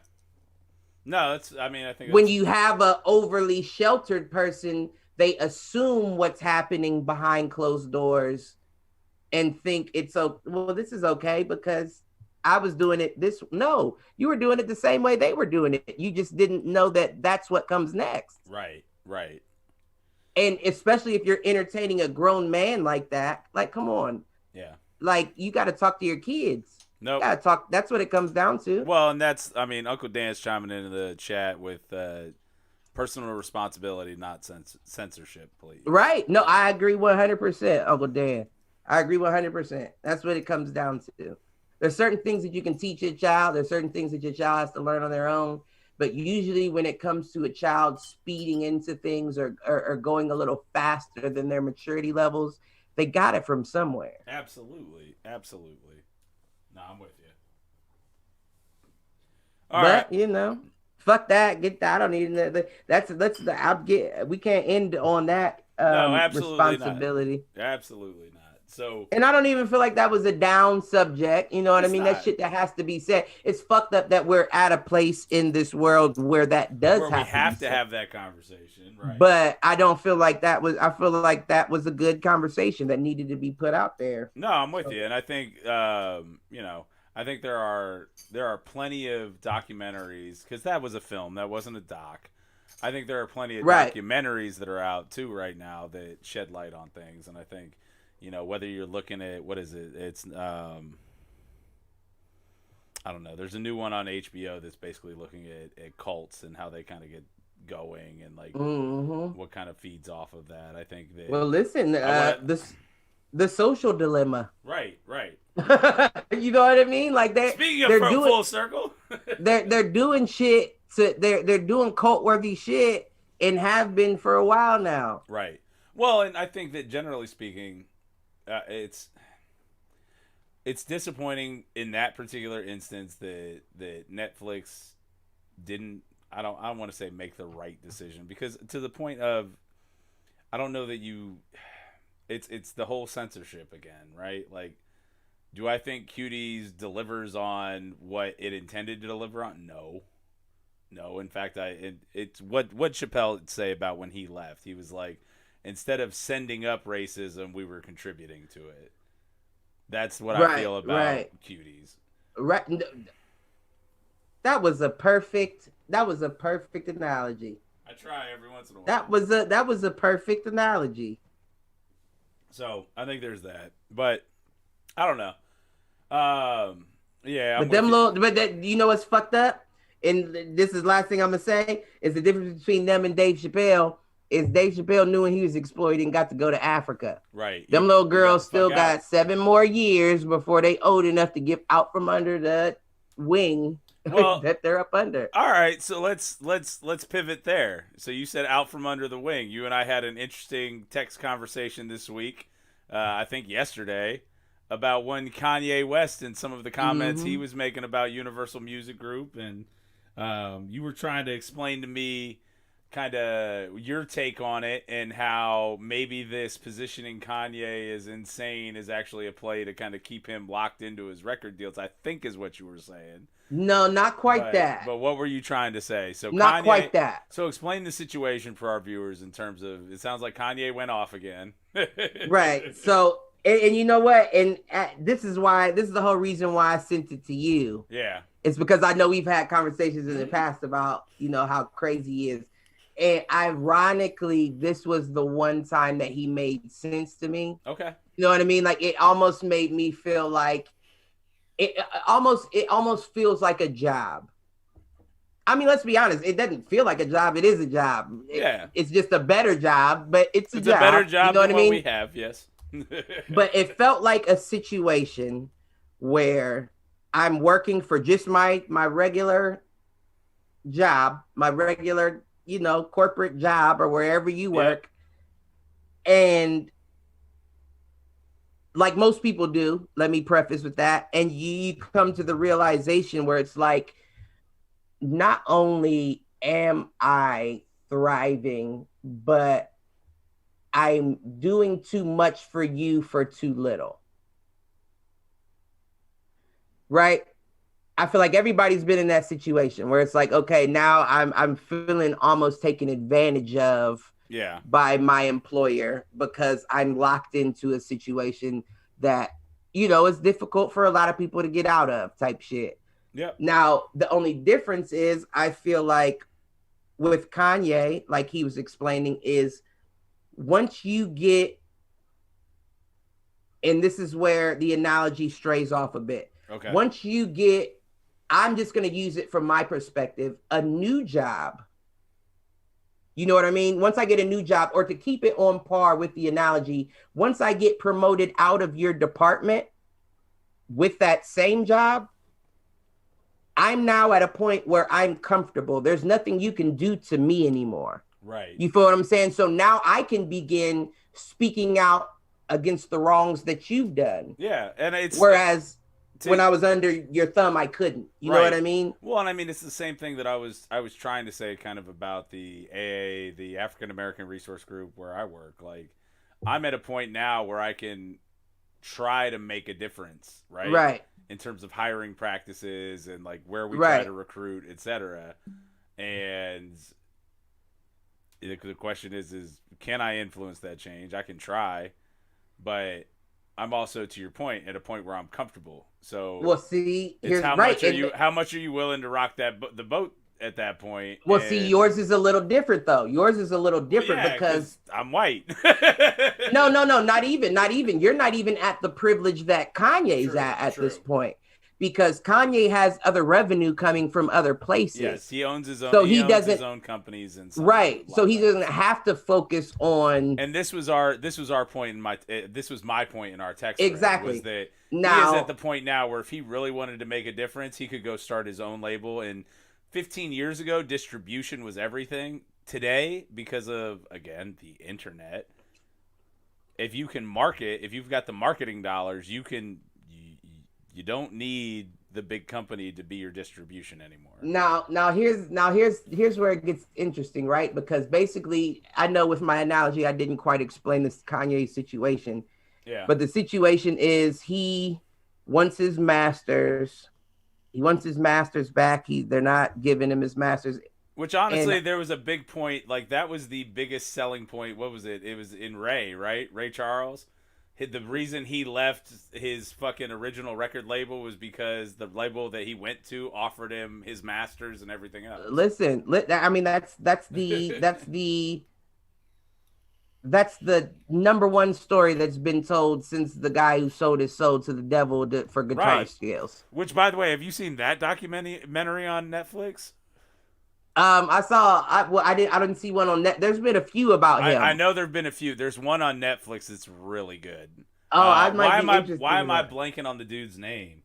No, I think when you have an overly sheltered person, they assume what's happening behind closed doors and think it's well, this is okay because I was doing it no, you were doing it the same way they were doing it. You just didn't know that that's what comes next. Right. And especially if you're entertaining a grown man like that, like, come on. Yeah. Like, you got to talk to your kids. Nope. You got to talk. That's what it comes down to. Well, and Uncle Dan's chiming into the chat with personal responsibility, not censorship, please. Right. No, I agree 100%, Uncle Dan. I agree 100%. That's what it comes down to. There's certain things that you can teach your child. There's certain things that your child has to learn on their own. But usually when it comes to a child speeding into things or going a little faster than their maturity levels, they got it from somewhere. Absolutely. No, I'm with you. You know, fuck that. Get that. I don't need that. We can't end on that responsibility. Not. Absolutely not. So, and I don't even feel like that was a down subject. You know what I mean? Not. That shit that has to be said. It's fucked up that we're at a place in this world where that does where we have to have that conversation, right? But I don't feel like that was. I feel like that was a good conversation that needed to be put out there. No, I'm with you, and I think I think there are plenty of documentaries because that was a film, that wasn't a doc. I think there are plenty of documentaries that are out too right now that shed light on things, and I think. Whether you're looking at what is it? It's I don't know. There's a new one on HBO that's basically looking at cults and how they kind of get going and like what kind of feeds off of that. I think that. Well, listen, the social dilemma. Right. You know what I mean? Like they're doing full circle. they're doing shit. They're doing cult worthy shit and have been for a while now. Right. Well, and I think that generally speaking. It's disappointing in that particular instance that Netflix didn't. I don't want to say make the right decision because to the point of, I don't know that you. It's the whole censorship again, right? Like, do I think Cuties delivers on what it intended to deliver on? No. In fact, it's what Chappelle say about when he left. He was like. Instead of sending up racism, we were contributing to it. That's what I feel about Cuties. Right. That was a perfect analogy. I try every once in a while. That was a perfect analogy. So I think there's that, but I don't know. Yeah. But you know what's fucked up? And this is the last thing I'm gonna say is the difference between them and Dave Chappelle. Is Dave Chappelle knew when he was exploited and got to go to Africa. Right. Them little girls still got 7 more years before they old enough to get out from under the wing that they're up under. All right, so let's pivot there. So you said out from under the wing. You and I had an interesting text conversation this week, I think yesterday, about when Kanye West and some of the comments he was making about Universal Music Group, and you were trying to explain to me kind of your take on it and how maybe this positioning Kanye is insane is actually a play to kind of keep him locked into his record deals, I think is what you were saying. No, not quite that. But what were you trying to say? So not quite that. So explain the situation for our viewers in terms of, it sounds like Kanye went off again. Right. So, and you know what? And this is the whole reason why I sent it to you. Yeah. It's because I know we've had conversations in the past about, how crazy he is. And ironically, this was the one time that he made sense to me. Okay. You know what I mean? Like it almost made me feel like it almost feels like a job. I mean, let's be honest, it doesn't feel like a job. It is a job. Yeah. It's just a better job, but it's a It's a better job. You job know what than I what we mean? have, yes. But it felt like a situation where I'm working for just my regular job, my regular, corporate job or wherever you Yep. work. And like most people do, let me preface with that. And you come to the realization where it's like, not only am I thriving, but I'm doing too much for you for too little. Right? I feel like everybody's been in that situation where it's like, okay, now I'm feeling almost taken advantage of Yeah. by my employer because I'm locked into a situation that is difficult for a lot of people to get out of type shit. Yep. Now, the only difference is I feel like with Kanye, like he was explaining, is once you get, and this is where the analogy strays off a bit. Okay. Once you get, I'm just going to use it from my perspective, a new job. You know what I mean? Once I get a new job, or to keep it on par with the analogy, once I get promoted out of your department with that same job, I'm now at a point where I'm comfortable. There's nothing you can do to me anymore. Right. You feel what I'm saying? So now I can begin speaking out against the wrongs that you've done. Yeah, and it's whereas when I was under your thumb, I couldn't. You know what I mean? Well, and I mean it's the same thing that I was trying to say kind of about the AA, the African American Resource Group where I work. Like, I'm at a point now where I can try to make a difference, right? Right. In terms of hiring practices and like where we Right. try to recruit, etc. And the question is can I influence that change? I can try, but I'm also, to your point, at a point where I'm comfortable. So, well, see, it's here's how right. much are you willing to rock the boat at that point? Well, see, yours is a little different though. Yours is a little different because I'm white. no, not even. You're not even at the privilege that Kanye's at true. this point, because Kanye has other revenue coming from other places. Yes, he owns his own. So he owns doesn't his own companies and right. So he doesn't have to focus on. And this was our point in my this was my point in our text. Exactly. Was that now, he is at the point now where if he really wanted to make a difference, he could go start his own label. And 15 years ago, distribution was everything. Today, because of, again, the internet, if you can market, if you've got the marketing dollars, you don't need the big company to be your distribution anymore. Now here's where it gets interesting, right? Because basically, I know with my analogy, I didn't quite explain this Kanye situation. Yeah. But the situation is he wants his masters. He wants his masters back. They're not giving him his masters. Which honestly, there was a big point. Like, that was the biggest selling point. What was it? It was in Ray, right? Ray Charles. The reason he left his fucking original record label was because the label that he went to offered him his masters and everything else. Listen, I mean that's the number one story that's been told since the guy who sold his soul to the devil for guitar scales. Which, by the way, have you seen that documentary on Netflix? I didn't see one on net. There's been a few about him. I know there've been a few. There's one on Netflix that's really good. Oh, why am I blanking on the dude's name?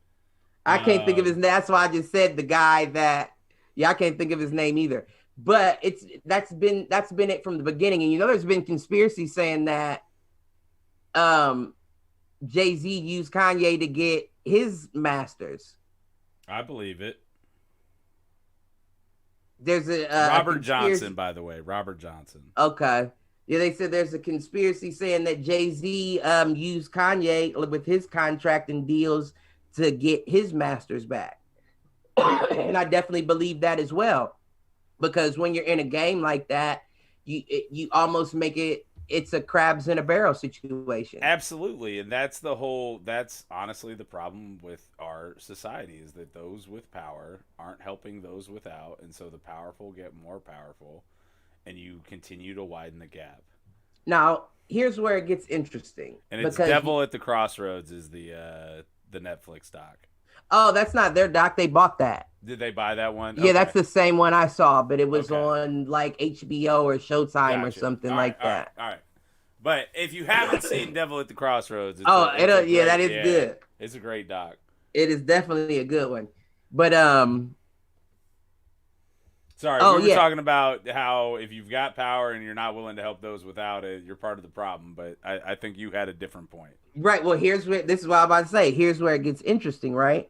I can't think of his name. That's why I just said the guy that. Yeah, I can't think of his name either. But that's been it from the beginning. And there's been conspiracy saying that Jay-Z used Kanye to get his masters. I believe it. There's a Robert Johnson, by the way. Robert Johnson. Okay. Yeah, they said there's a conspiracy saying that Jay-Z used Kanye with his contract and deals to get his masters back. And I definitely believe that as well. Because when you're in a game like that, you almost make it's a crabs in a barrel situation. Absolutely. And that's honestly the problem with our society, is that those with power aren't helping those without, and so the powerful get more powerful. and you continue to widen the gap. Now, here's where it gets interesting. And it's Devil at the Crossroads is the Netflix doc. Oh, that's not their doc. They bought that. Did they buy that one? Yeah, okay. That's the same one I saw, but it was on like HBO or Showtime or something like that. All right. But if you haven't seen Devil at the Crossroads, that is good. It's a great doc. It is definitely a good one. But sorry, we were talking about how if you've got power and you're not willing to help those without it, you're part of the problem. But I think you had a different point. Right. Well, this is what I'm about to say. Here's where it gets interesting, right?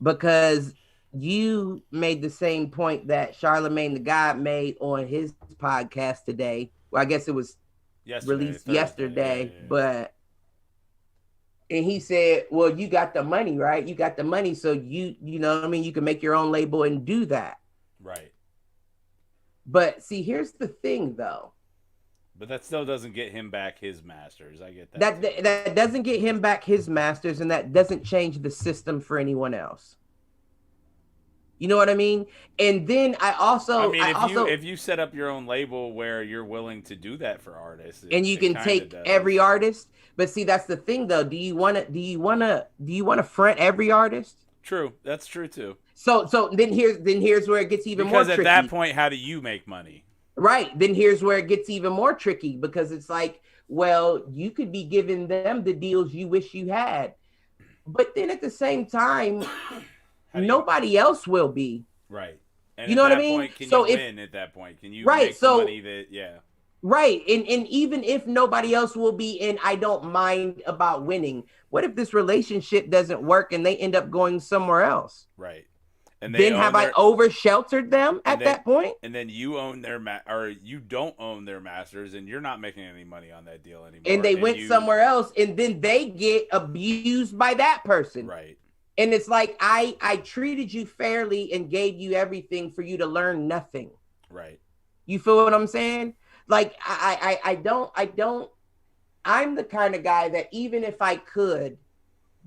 Because you made the same point that Charlemagne the God made on his podcast today. Well, I guess it was released yesterday, but and he said, well, you got the money, right? You got the money, so you know what I mean, you can make your own label and do that. Right. But see, here's the thing though. But that still doesn't get him back his masters. I get that. That doesn't get him back his masters, and that doesn't change the system for anyone else. You know what I mean? And then if you set up your own label where you're willing to do that for artists, and you can take every artist, but see, that's the thing though. Do you want to front every artist? True, that's true too. So then here's where it gets even more tricky. Because at that point, how do you make money? Right. Then here's where it gets even more tricky, because it's like, well, you could be giving them the deals you wish you had, but then at the same time, nobody else will be. Right. And you know what I mean? Point, can you win at that point? Can you make the money that, yeah. Right. And even if nobody else will be, and I don't mind about winning, what if this relationship doesn't work and they end up going somewhere else? Right. And then I over sheltered them at that point? And then you own or you don't own their masters, and you're not making any money on that deal anymore. And they went somewhere else, and then they get abused by that person. Right. And it's like, I treated you fairly and gave you everything for you to learn nothing. Right. You feel what I'm saying? Like, I'm the kind of guy that even if I could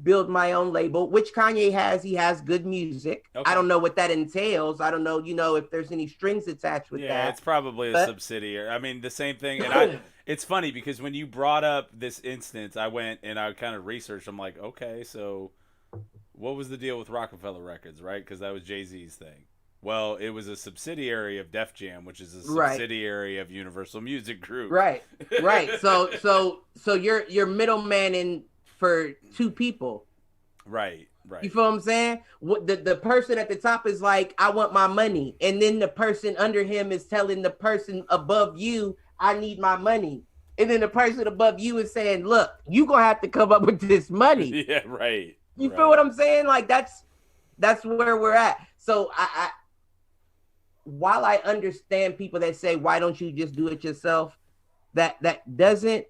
build my own label, which Kanye has, he has good music. Okay. I don't know what that entails. I don't know, if there's any strings attached with that. Yeah, it's probably a subsidiary. I mean, the same thing. And it's funny because when you brought up this instance, I went and I kind of researched. I'm like, okay, so what was the deal with Rockefeller Records, right? Because that was Jay-Z's thing. Well, it was a subsidiary of Def Jam, which is a subsidiary of Universal Music Group. Right. So you're middleman in for two people. Right. You feel what I'm saying? The person at the top is like, I want my money. And then the person under him is telling the person above you, I need my money. And then the person above you is saying, look, you going to have to come up with this money. Yeah, right. You feel what I'm saying? Like, that's where we're at. So I while I understand people that say, why don't you just do it yourself? That doesn't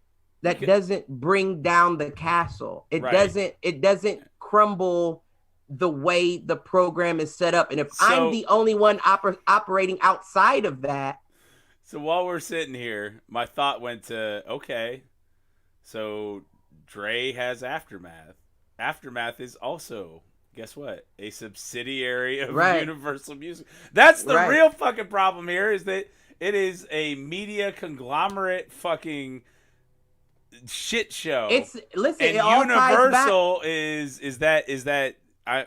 bring down the castle. It doesn't crumble the way the program is set up. And if I'm the only one operating outside of that. So while we're sitting here, my thought went to, okay, so Dre has Aftermath. Aftermath is also, guess what? A subsidiary of Universal Music. That's the real fucking problem here, is that it is a media conglomerate fucking shit show. And Universal is that I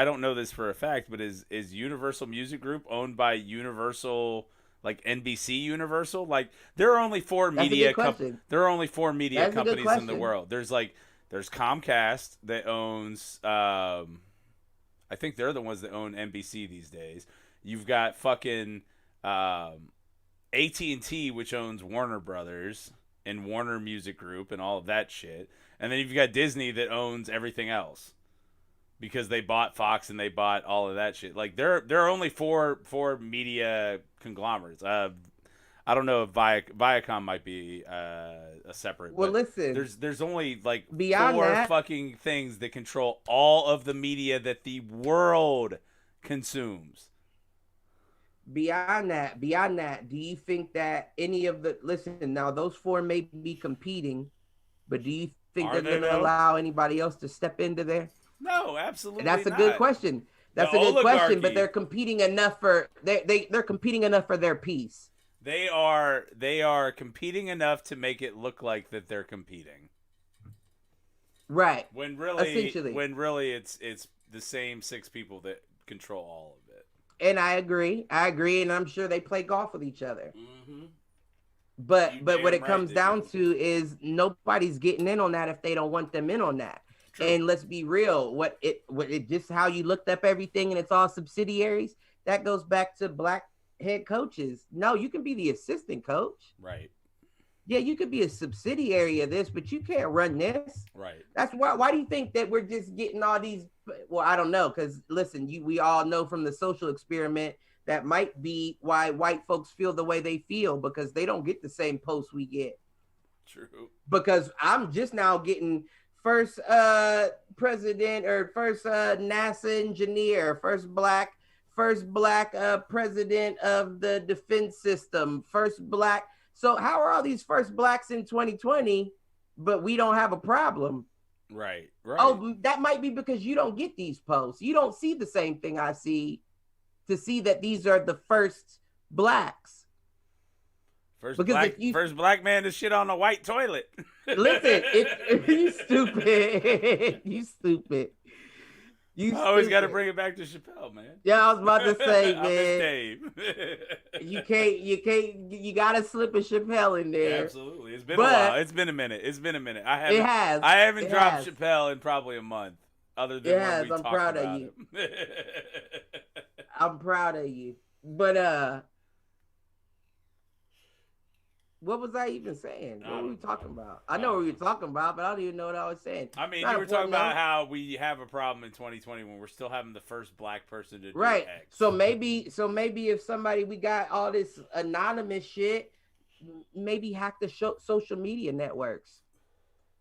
don't know this for a fact, but is Universal Music Group owned by Universal, like NBC Universal? Like, there are only four media companies in the world. There's Comcast that owns I think they're the ones that own NBC these days. You've got fucking AT&T, which owns Warner Brothers and Warner Music Group and all of that shit. And then you've got Disney that owns everything else because they bought Fox and they bought all of that shit. Like, there are only four media conglomerates. I don't know if Viacom might be a separate. Well, listen, there's only like beyond four that, fucking things that control all of the media that the world consumes. Beyond that, do you think that any of the now those four may be competing, but do you think they're going to allow anybody else to step into there? No, absolutely. That's a good question. But they're competing enough for they're competing enough for their piece. They are competing enough to make it look like that they're competing. Right. When really Essentially. it's the same 6 people that control all of it. And I agree, and I'm sure they play golf with each other. Mm-hmm. But what it comes down to is nobody's getting in on that if they don't want them in on that. True. And let's be real, what it just how you looked up everything and it's all subsidiaries, that goes back to black head coaches. No, you can be the assistant coach. Right. Yeah, you could be a subsidiary of this, but you can't run this. Right. That's why do you think that we're just getting all these? Well, I don't know, because listen, we all know from the social experiment that might be why white folks feel the way they feel, because they don't get the same posts we get. True. Because I'm just now getting first president or first NASA engineer, first black president of the defense system, first black. So how are all these first blacks in 2020, but we don't have a problem? Right. Oh, that might be because you don't get these posts. You don't see the same thing I see to see that these are the first blacks. First black man to shit on a white toilet. Listen, you stupid. You stupid. I always got to bring it back to Chappelle, man. Yeah, I was about to say, man. Dave. you gotta slip a Chappelle in there. Yeah, absolutely. It's been a while. It's been a minute. I haven't dropped Chappelle in probably a month. Other than when we talked about him. I'm proud of you. But what was I even saying? What were we talking about? I know what we were talking about, but I don't even know what I was saying. I mean, you were talking about how we have a problem in 2020 when we're still having the first black person to do right. X. So maybe if we got all this anonymous shit, maybe hack the social media networks.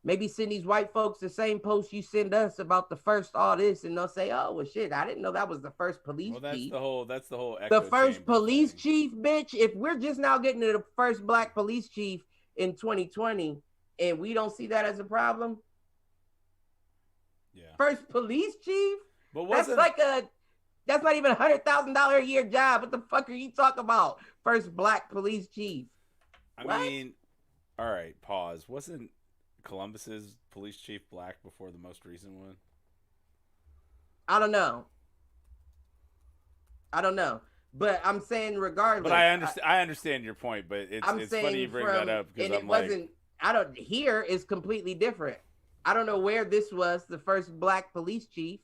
Maybe send these white folks the same post you send us about the first all this, and they'll say, "Oh well, shit, I didn't know that was the first police chief." That's the whole. The first police chief, bitch. If we're just now getting to the first black police chief in 2020, and we don't see that as a problem, yeah. First police chief, but that's not even $100,000 a year job. What the fuck are you talking about? First black police chief. I mean, all right, pause. Wasn't Columbus's police chief black before the most recent one? I don't know, but I'm saying regardless. But I understand your point, but it's funny you bring that up because here is completely different. I don't know where this was the first black police chief,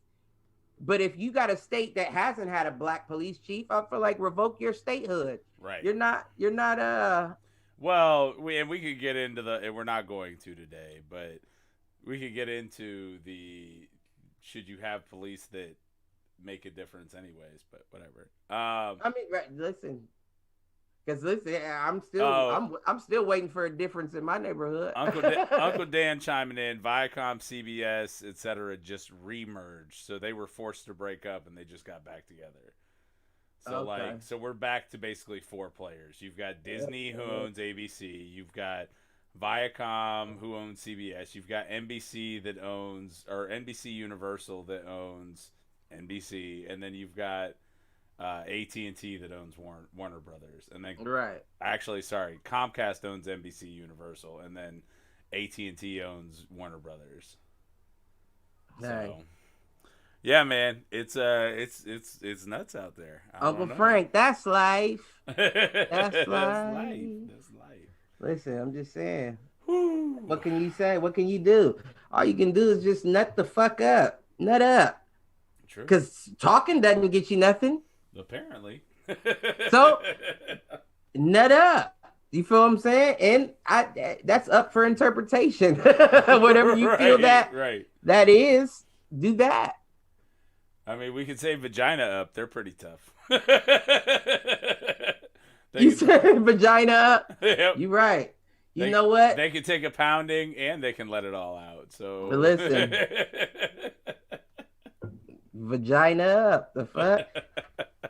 but if you got a state that hasn't had a black police chief, I feel like revoke your statehood. Right. You're not Well, we could get into and we're not going to today, but we could get into should you have police that make a difference anyways, but whatever. I mean, listen, I'm still waiting for a difference in my neighborhood. Uncle Dan chiming in, Viacom, CBS, etc. just remerged, so they were forced to break up and they just got back together. So so we're back to basically 4 players. You've got Disney who owns ABC. You've got Viacom who owns CBS. You've got NBC NBC Universal that owns NBC, and then you've got AT&T that owns Warner Brothers, and then actually, sorry, Comcast owns NBC Universal, and then AT&T owns Warner Brothers. Right. So. Yeah, man, it's nuts out there. Uncle Frank, that's life. That's life. That's life. Listen, I'm just saying. Whew. What can you say? What can you do? All you can do is just nut the fuck up. Nut up. True. Because talking doesn't get you nothing. Apparently. So, nut up. You feel what I'm saying? And that's up for interpretation. Whatever you feel that is, do that. I mean, we could say vagina up. They're pretty tough. You said vagina up? Yep. You're right. You know what? They can take a pounding and they can let it all out. So listen. Vagina up. The fuck?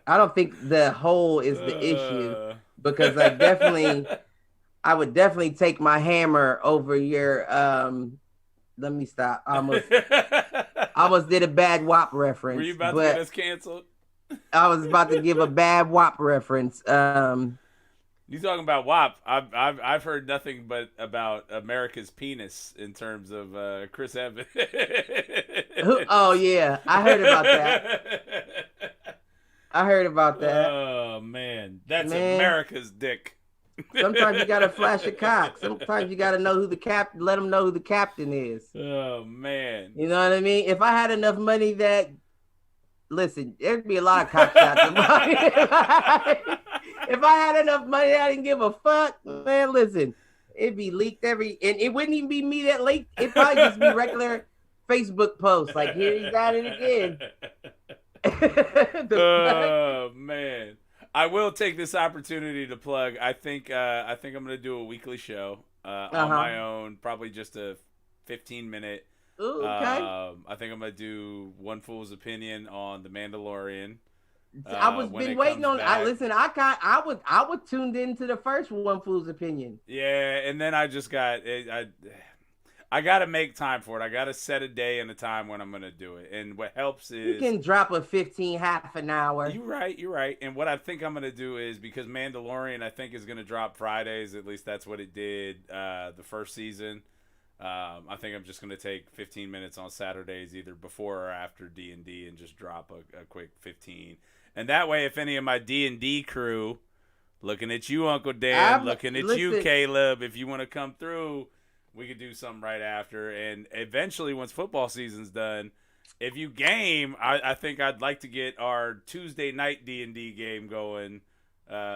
I don't think the hole is the issue, because I would definitely take my hammer over your let me stop. I almost did a bad WAP reference. Were you about to get us canceled? I was about to give a bad WAP reference. You talking about WAP? I've heard nothing but about America's penis in terms of Chris Evans. Oh yeah, I heard about that. I heard about that. Oh man, that's Man, America's dick. sometimes you gotta flash a cock. Sometimes you gotta know who the captain. Let them know who the captain is. Oh man. You know what I mean? If I had enough money that, listen, there'd be a lot of cock shots. If I had enough money, I didn't give a fuck. Man, listen, it'd be leaked and it wouldn't even be me that leaked. It'd probably just be regular Facebook posts. Like, here he's at it again. Oh man. I will take this opportunity to plug. I think I'm gonna do a weekly show on my own, probably just a 15-minute. Ooh, okay. I think I'm gonna do One Fool's Opinion on The Mandalorian. I was been waiting on. I would tuned into the first One Fool's Opinion. Yeah, and then I just got I got to make time for it. I got to set a day and a time when I'm going to do it. And what helps is you can drop a 15 half an hour. You're right. And what I think I'm going to do is, because Mandalorian I think is going to drop Fridays, at least that's what it did the first season. I think I'm just going to take 15 minutes on Saturdays, either before or after D&D, and just drop a quick 15. And that way, if any of my D&D crew, looking at you, Uncle Dan, listen, you, Caleb, if you want to come through, we could do something right after. And eventually, once football season's done, if you game, I think I'd like to get our Tuesday night D&D game going,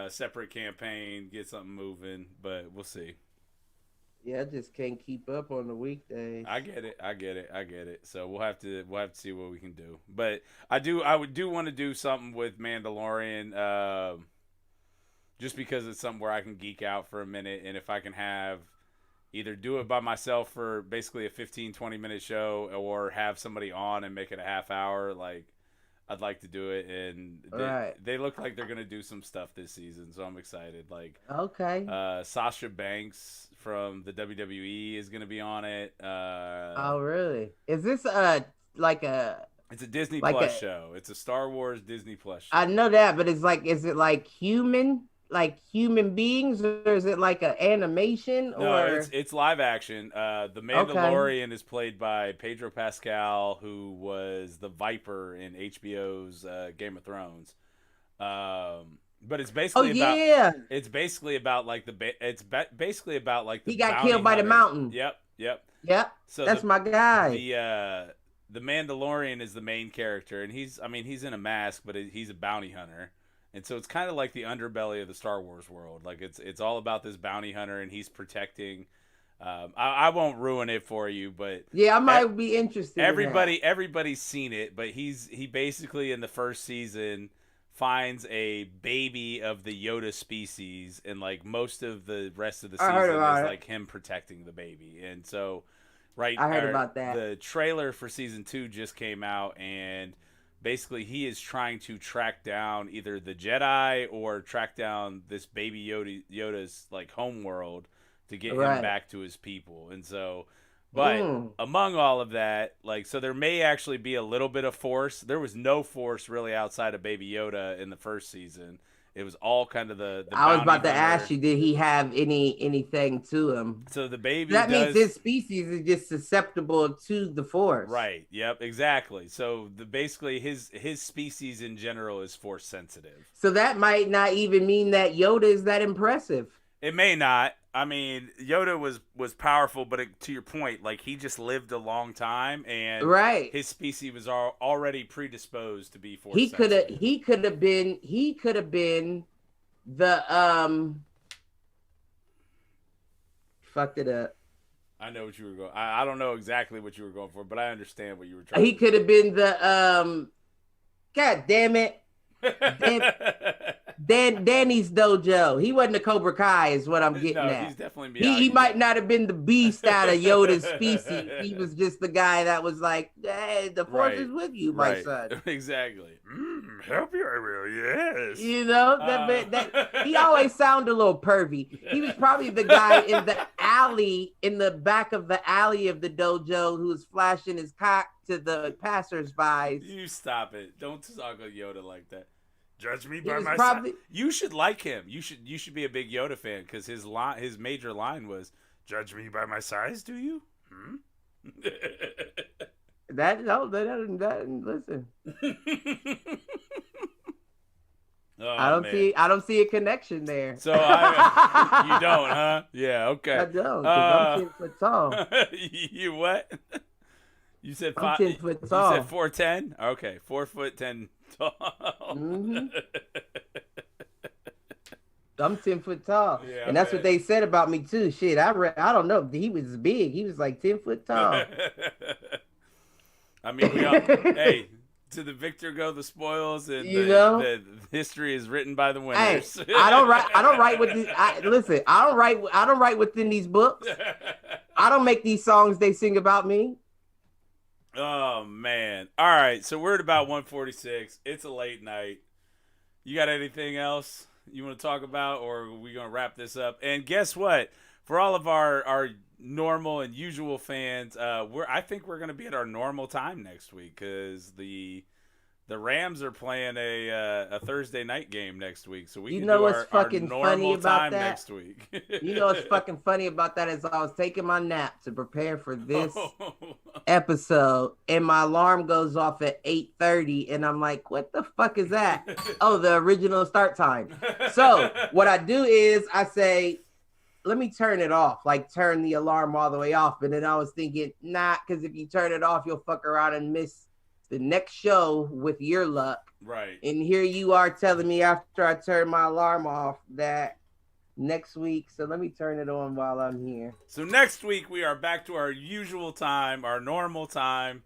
separate campaign, get something moving, but we'll see. Yeah, I just can't keep up on the weekdays. I get it. So we'll have to see what we can do. But I would want to do something with Mandalorian, just because it's something where I can geek out for a minute, and if I can have either do it by myself for basically a 15-20 minute show, or have somebody on and make it a half hour, like, I'd like to do it. And they look like they're gonna do some stuff this season, so I'm excited. Like, okay, Sasha Banks from the WWE is gonna be on it. Oh really? Is this like a? It's a Disney Plus show. It's a Star Wars Disney Plus show. I know that, but it's like, is it like human beings, or is it like an animation? No, it's live action. The Mandalorian is played by Pedro Pascal, who was the Viper in HBO's Game of Thrones. But it's basically it's basically about like basically about like the he got killed by the mountain. Yep. So that's my guy. The Mandalorian is the main character, and he's in a mask, but he's a bounty hunter. And so it's kind of like the underbelly of the Star Wars world. Like, it's all about this bounty hunter, and he's protecting. I won't ruin it for you, but yeah, I might be interested. Everybody's seen it, but he basically in the first season finds a baby of the Yoda species, and like most of the rest of the season is like him protecting the baby. And so, I heard about that. The trailer for season 2 just came out, and basically, he is trying to track down either the Jedi or track down this baby Yoda's like home world to get him back to his people. And so, but among all of that, like, so there may actually be a little bit of Force. There was no Force really outside of Baby Yoda in the first season. It was all kind of the I was about to ask you, did he have anything to him? So the baby means this species is just susceptible to the Force. Right. Yep. Exactly. So basically his species in general is Force sensitive. So that might not even mean that Yoda is that impressive. It may not. I mean, Yoda was powerful, but to your point, like, he just lived a long time, and his species was already predisposed to be Force sensitive. He could have been the fucked it up. I know what you were going. I don't know exactly what you were going for, but I understand what you were trying. He could have been the God damn it. Danny's dojo. He wasn't a Cobra Kai, is what I'm getting at. He's definitely he might not have been the beast out of Yoda's species. He was just the guy that was like, "Hey, the Force is with you, my son." Exactly. Help you, I will. Yes. You know that he always sounded a little pervy. He was probably the guy in the alley, in the back of the alley of the dojo, who was flashing his cock to the passersby. You stop it! Don't talk about Yoda like that. Judge me He by was my probably side. You should like him. You should be a big Yoda fan because his major line was, "Judge me by my size, do you?" Hmm? that listen. Oh man. I don't see a connection there. So you don't, huh? Yeah, okay. I don't, because I'm 10 foot tall. You what? You said I'm five. 10 foot You said tall. 4'10". Okay, 4'10" tall. Hmm. I'm 10 foot tall, Yeah, and that's what man. they said about me too. Shit, I don't know. He was big. He was like 10 foot tall. I mean, we all. Hey, to the victor go the spoils, and You know. the history is written by the Hey, winners. I don't write. I don't write with the. Listen, I don't write. I don't write within these books. I don't make these songs they sing about me. Oh man! All right, so we're at about 1:46. It's a late night. You got anything else you want to talk about, or are we gonna wrap this up? And guess what? For all of our normal and usual fans, I think we're gonna be at our normal time next week because the Rams are playing a Thursday night game next week, so we You can know do what's our fucking normal funny about time that? next week. You know what's fucking funny about that is I was taking my nap to prepare for this episode, and my alarm goes off at 8:30, and I'm like, "What the fuck is that?" Oh, the original start time. So what I do is I say, "Let me turn it off, like turn the alarm all the way off." But then I was thinking, nah, because if you turn it off, you'll fuck around and miss the next show with your luck. Right. And here you are telling me after I turn my alarm off that next week. So let me turn it on while I'm here. So next week we are back to our usual time, our normal time.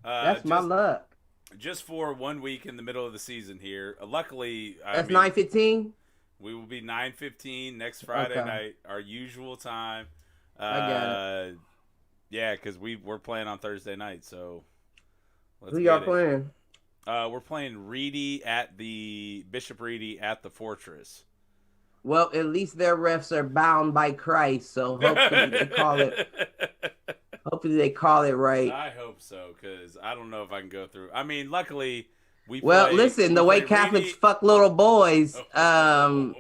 That's my luck. Just for 1 week in the middle of the season here. Luckily, That's 9:15. We will be 9:15 next Friday night, our usual time. I got it. Yeah, because we're playing on Thursday night, so let's Who y'all playing? We're playing Bishop Reedy at the Fortress. Well, at least their refs are bound by Christ, so hopefully they call it. Hopefully they call it right. I hope so, because I don't know if I can go through. I mean, luckily listen, the way Catholics fuck little boys, ouch.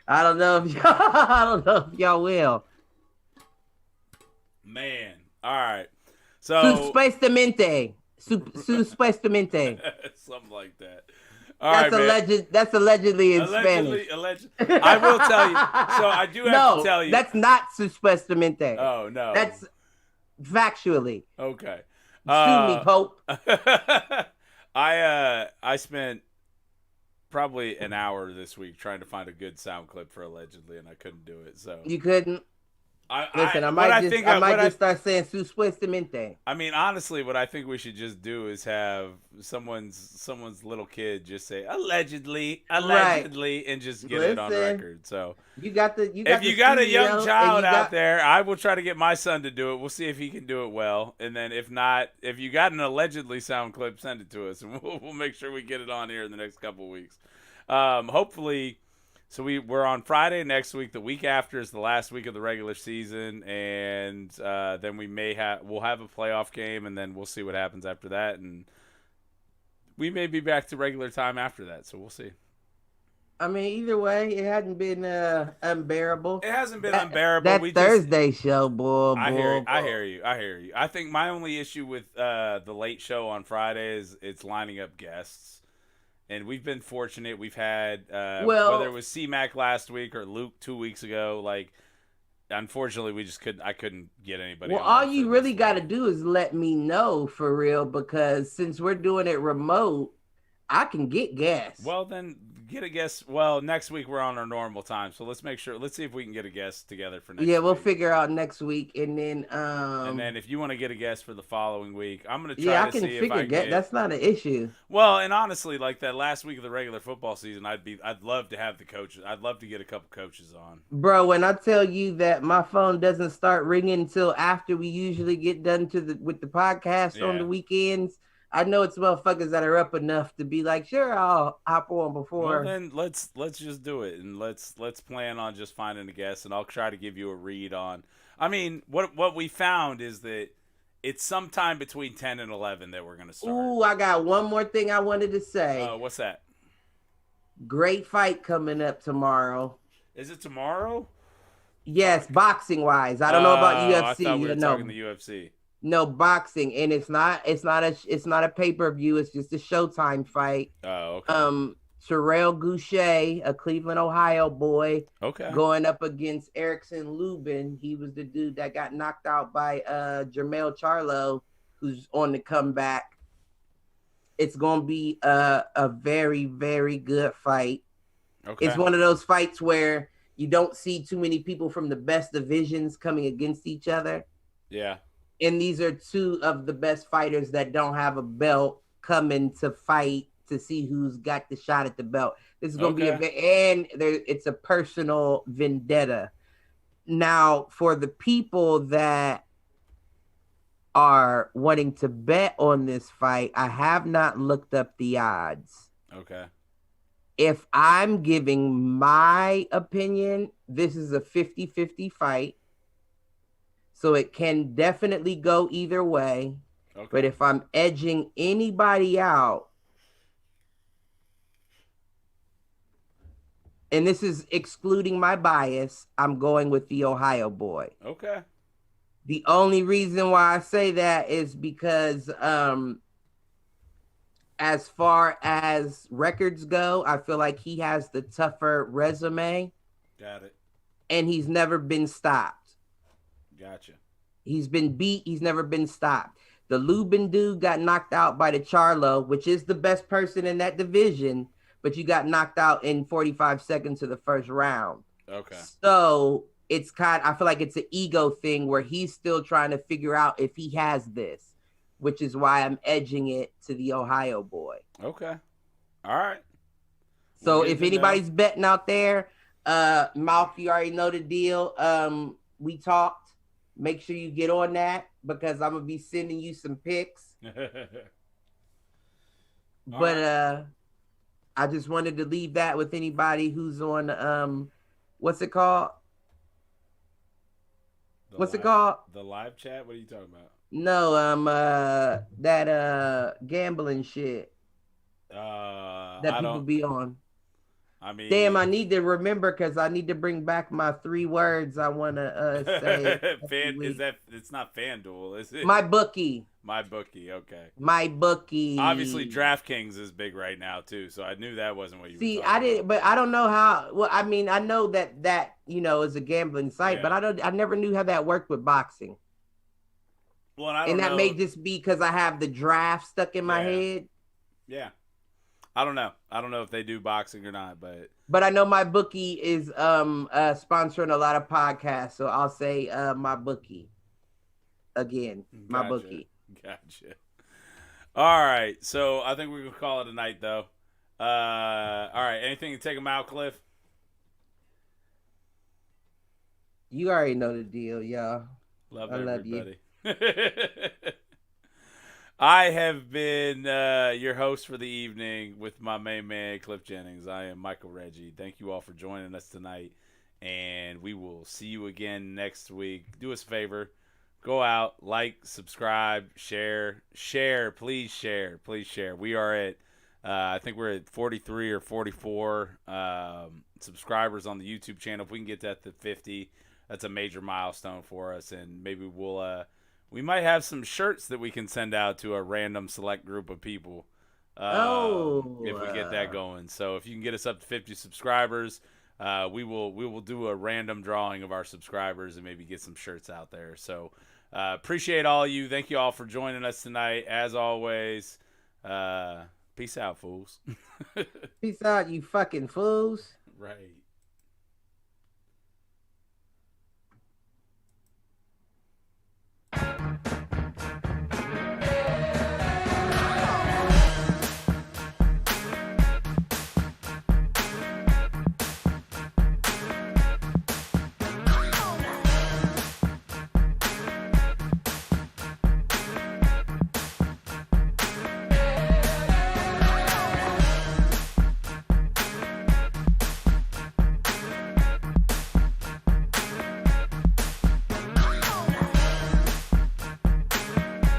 I don't know if y'all will. Man, all right. So suspestamente, something like that. All right, that's allegedly in Spanish. I will tell you. So I do have to tell you. That's not suspestamente. Oh no. That's factually. Okay. Sue me, Pope. I spent probably an hour this week trying to find a good sound clip for allegedly, and I couldn't do it. So you couldn't. Listen, I might just start saying supuestamente. I mean, honestly, what I think we should just do is have someone's little kid just say allegedly, Right. and just get it on record. So if you got a young child out there, I will try to get my son to do it. We'll see if he can do it well, and then if not, if you got an allegedly sound clip, send it to us, and we'll make sure we get it on here in the next couple of weeks. Hopefully. So we're on Friday next week. The week after is the last week of the regular season, and then we'll have a playoff game, and then we'll see what happens after that, and we may be back to regular time after that. So we'll see. I mean, either way, it hadn't been unbearable. It hasn't been unbearable. That Thursday show, boy. I hear you. I think my only issue with the late show on Friday is it's lining up guests. And we've been fortunate. We've had whether it was C-Mac last week or Luke 2 weeks ago. Like, unfortunately, I couldn't get anybody. Well, all you really got to do is let me know for real, because since we're doing it remote, I can get guests. Well, then get a guest. Well, next week we're on our normal time, so let's make sure. Let's see if we can get a guest together for next week. Yeah, we'll figure out next week, and then if you want to get a guest for the following week, I'm gonna try to see if I can get. That's not an issue. Well, and honestly, like that last week of the regular football season, I'd love to have the coaches. I'd love to get a couple coaches on. Bro, when I tell you that my phone doesn't start ringing until after we usually get done with the podcast on the weekends. I know it's motherfuckers that are up enough to be like, sure, I'll hop on before. Well, then let's just do it, and let's plan on just finding a guest, and I'll try to give you a read on. I mean, what we found is that It's sometime between 10 and 11 that we're gonna start. Ooh, I got one more thing I wanted to say. What's that? Great fight coming up tomorrow. Is it tomorrow? Yes, Fuck. boxing wise. I don't know about UFC. I thought we were no, talking the UFC. no boxing, and it's not a pay-per-view. It's just a Showtime fight. Oh, okay. Terrell Goucher, a Cleveland, Ohio boy, Okay. going up against Erickson Lubin. He was the dude that got knocked out by Jermell Charlo, who's on the comeback. It's gonna be a very, very good fight. Okay. It's one of those fights where you don't see too many people from the best divisions coming against each other. Yeah. And these are two of the best fighters that don't have a belt coming to fight to see who's got the shot at the belt. This is going to be it's a personal vendetta. Now, for the people that are wanting to bet on this fight, I have not looked up the odds. Okay. If I'm giving my opinion, this is a 50-50 fight. So it can definitely go either way. Okay. But if I'm edging anybody out, and this is excluding my bias, I'm going with the Ohio boy. Okay. The only reason why I say that is because as far as records go, I feel like he has the tougher resume. Got it. And he's never been stopped. Gotcha. He's been beat. He's never been stopped. The Lubin dude got knocked out by the Charlo, which is the best person in that division, but you got knocked out in 45 seconds of the first round. Okay. So it's I feel like it's an ego thing where he's still trying to figure out if he has this, which is why I'm edging it to the Ohio boy. Okay. All right. So if anybody's betting out there, Malk, you already know the deal. We talked. Make sure you get on that because I'm gonna be sending you some pics. But I just wanted to leave that with anybody who's on what's it called? It called? The live chat? What are you talking about? No, that gambling shit. That people be on. I mean, damn, I need to remember because I need to bring back my 3 words I want to say. It's not FanDuel, is it? My bookie. My bookie, okay. My bookie. Obviously, DraftKings is big right now too, so I knew that wasn't what you were talking I didn't, but I don't know how. Well, I mean, I know that is a gambling site, but I never knew how that worked with boxing. Well, and that may just be because I have the draft stuck in my head. Yeah. I don't know. I don't know if they do boxing or not, but I know my bookie is sponsoring a lot of podcasts, so I'll say my bookie again. My bookie. Gotcha. All right, so I think we're gonna call it a night, though. All right, anything to take them out, Cliff? You already know the deal, y'all. I love you. I have been your host for the evening with my main man, Cliff Jennings. I am Michael Reggie. Thank you all for joining us tonight, and we will see you again next week. Do us a favor. Go out, like, subscribe, share. Please share. We are at, I think we're at 43 or 44 subscribers on the YouTube channel. If we can get that to 50, that's a major milestone for us, and maybe we might have some shirts that we can send out to a random select group of people if we get that going. So if you can get us up to 50 subscribers, we will do a random drawing of our subscribers and maybe get some shirts out there. So appreciate all you. Thank you all for joining us tonight. As always, peace out, fools. Peace out, you fucking fools. Right.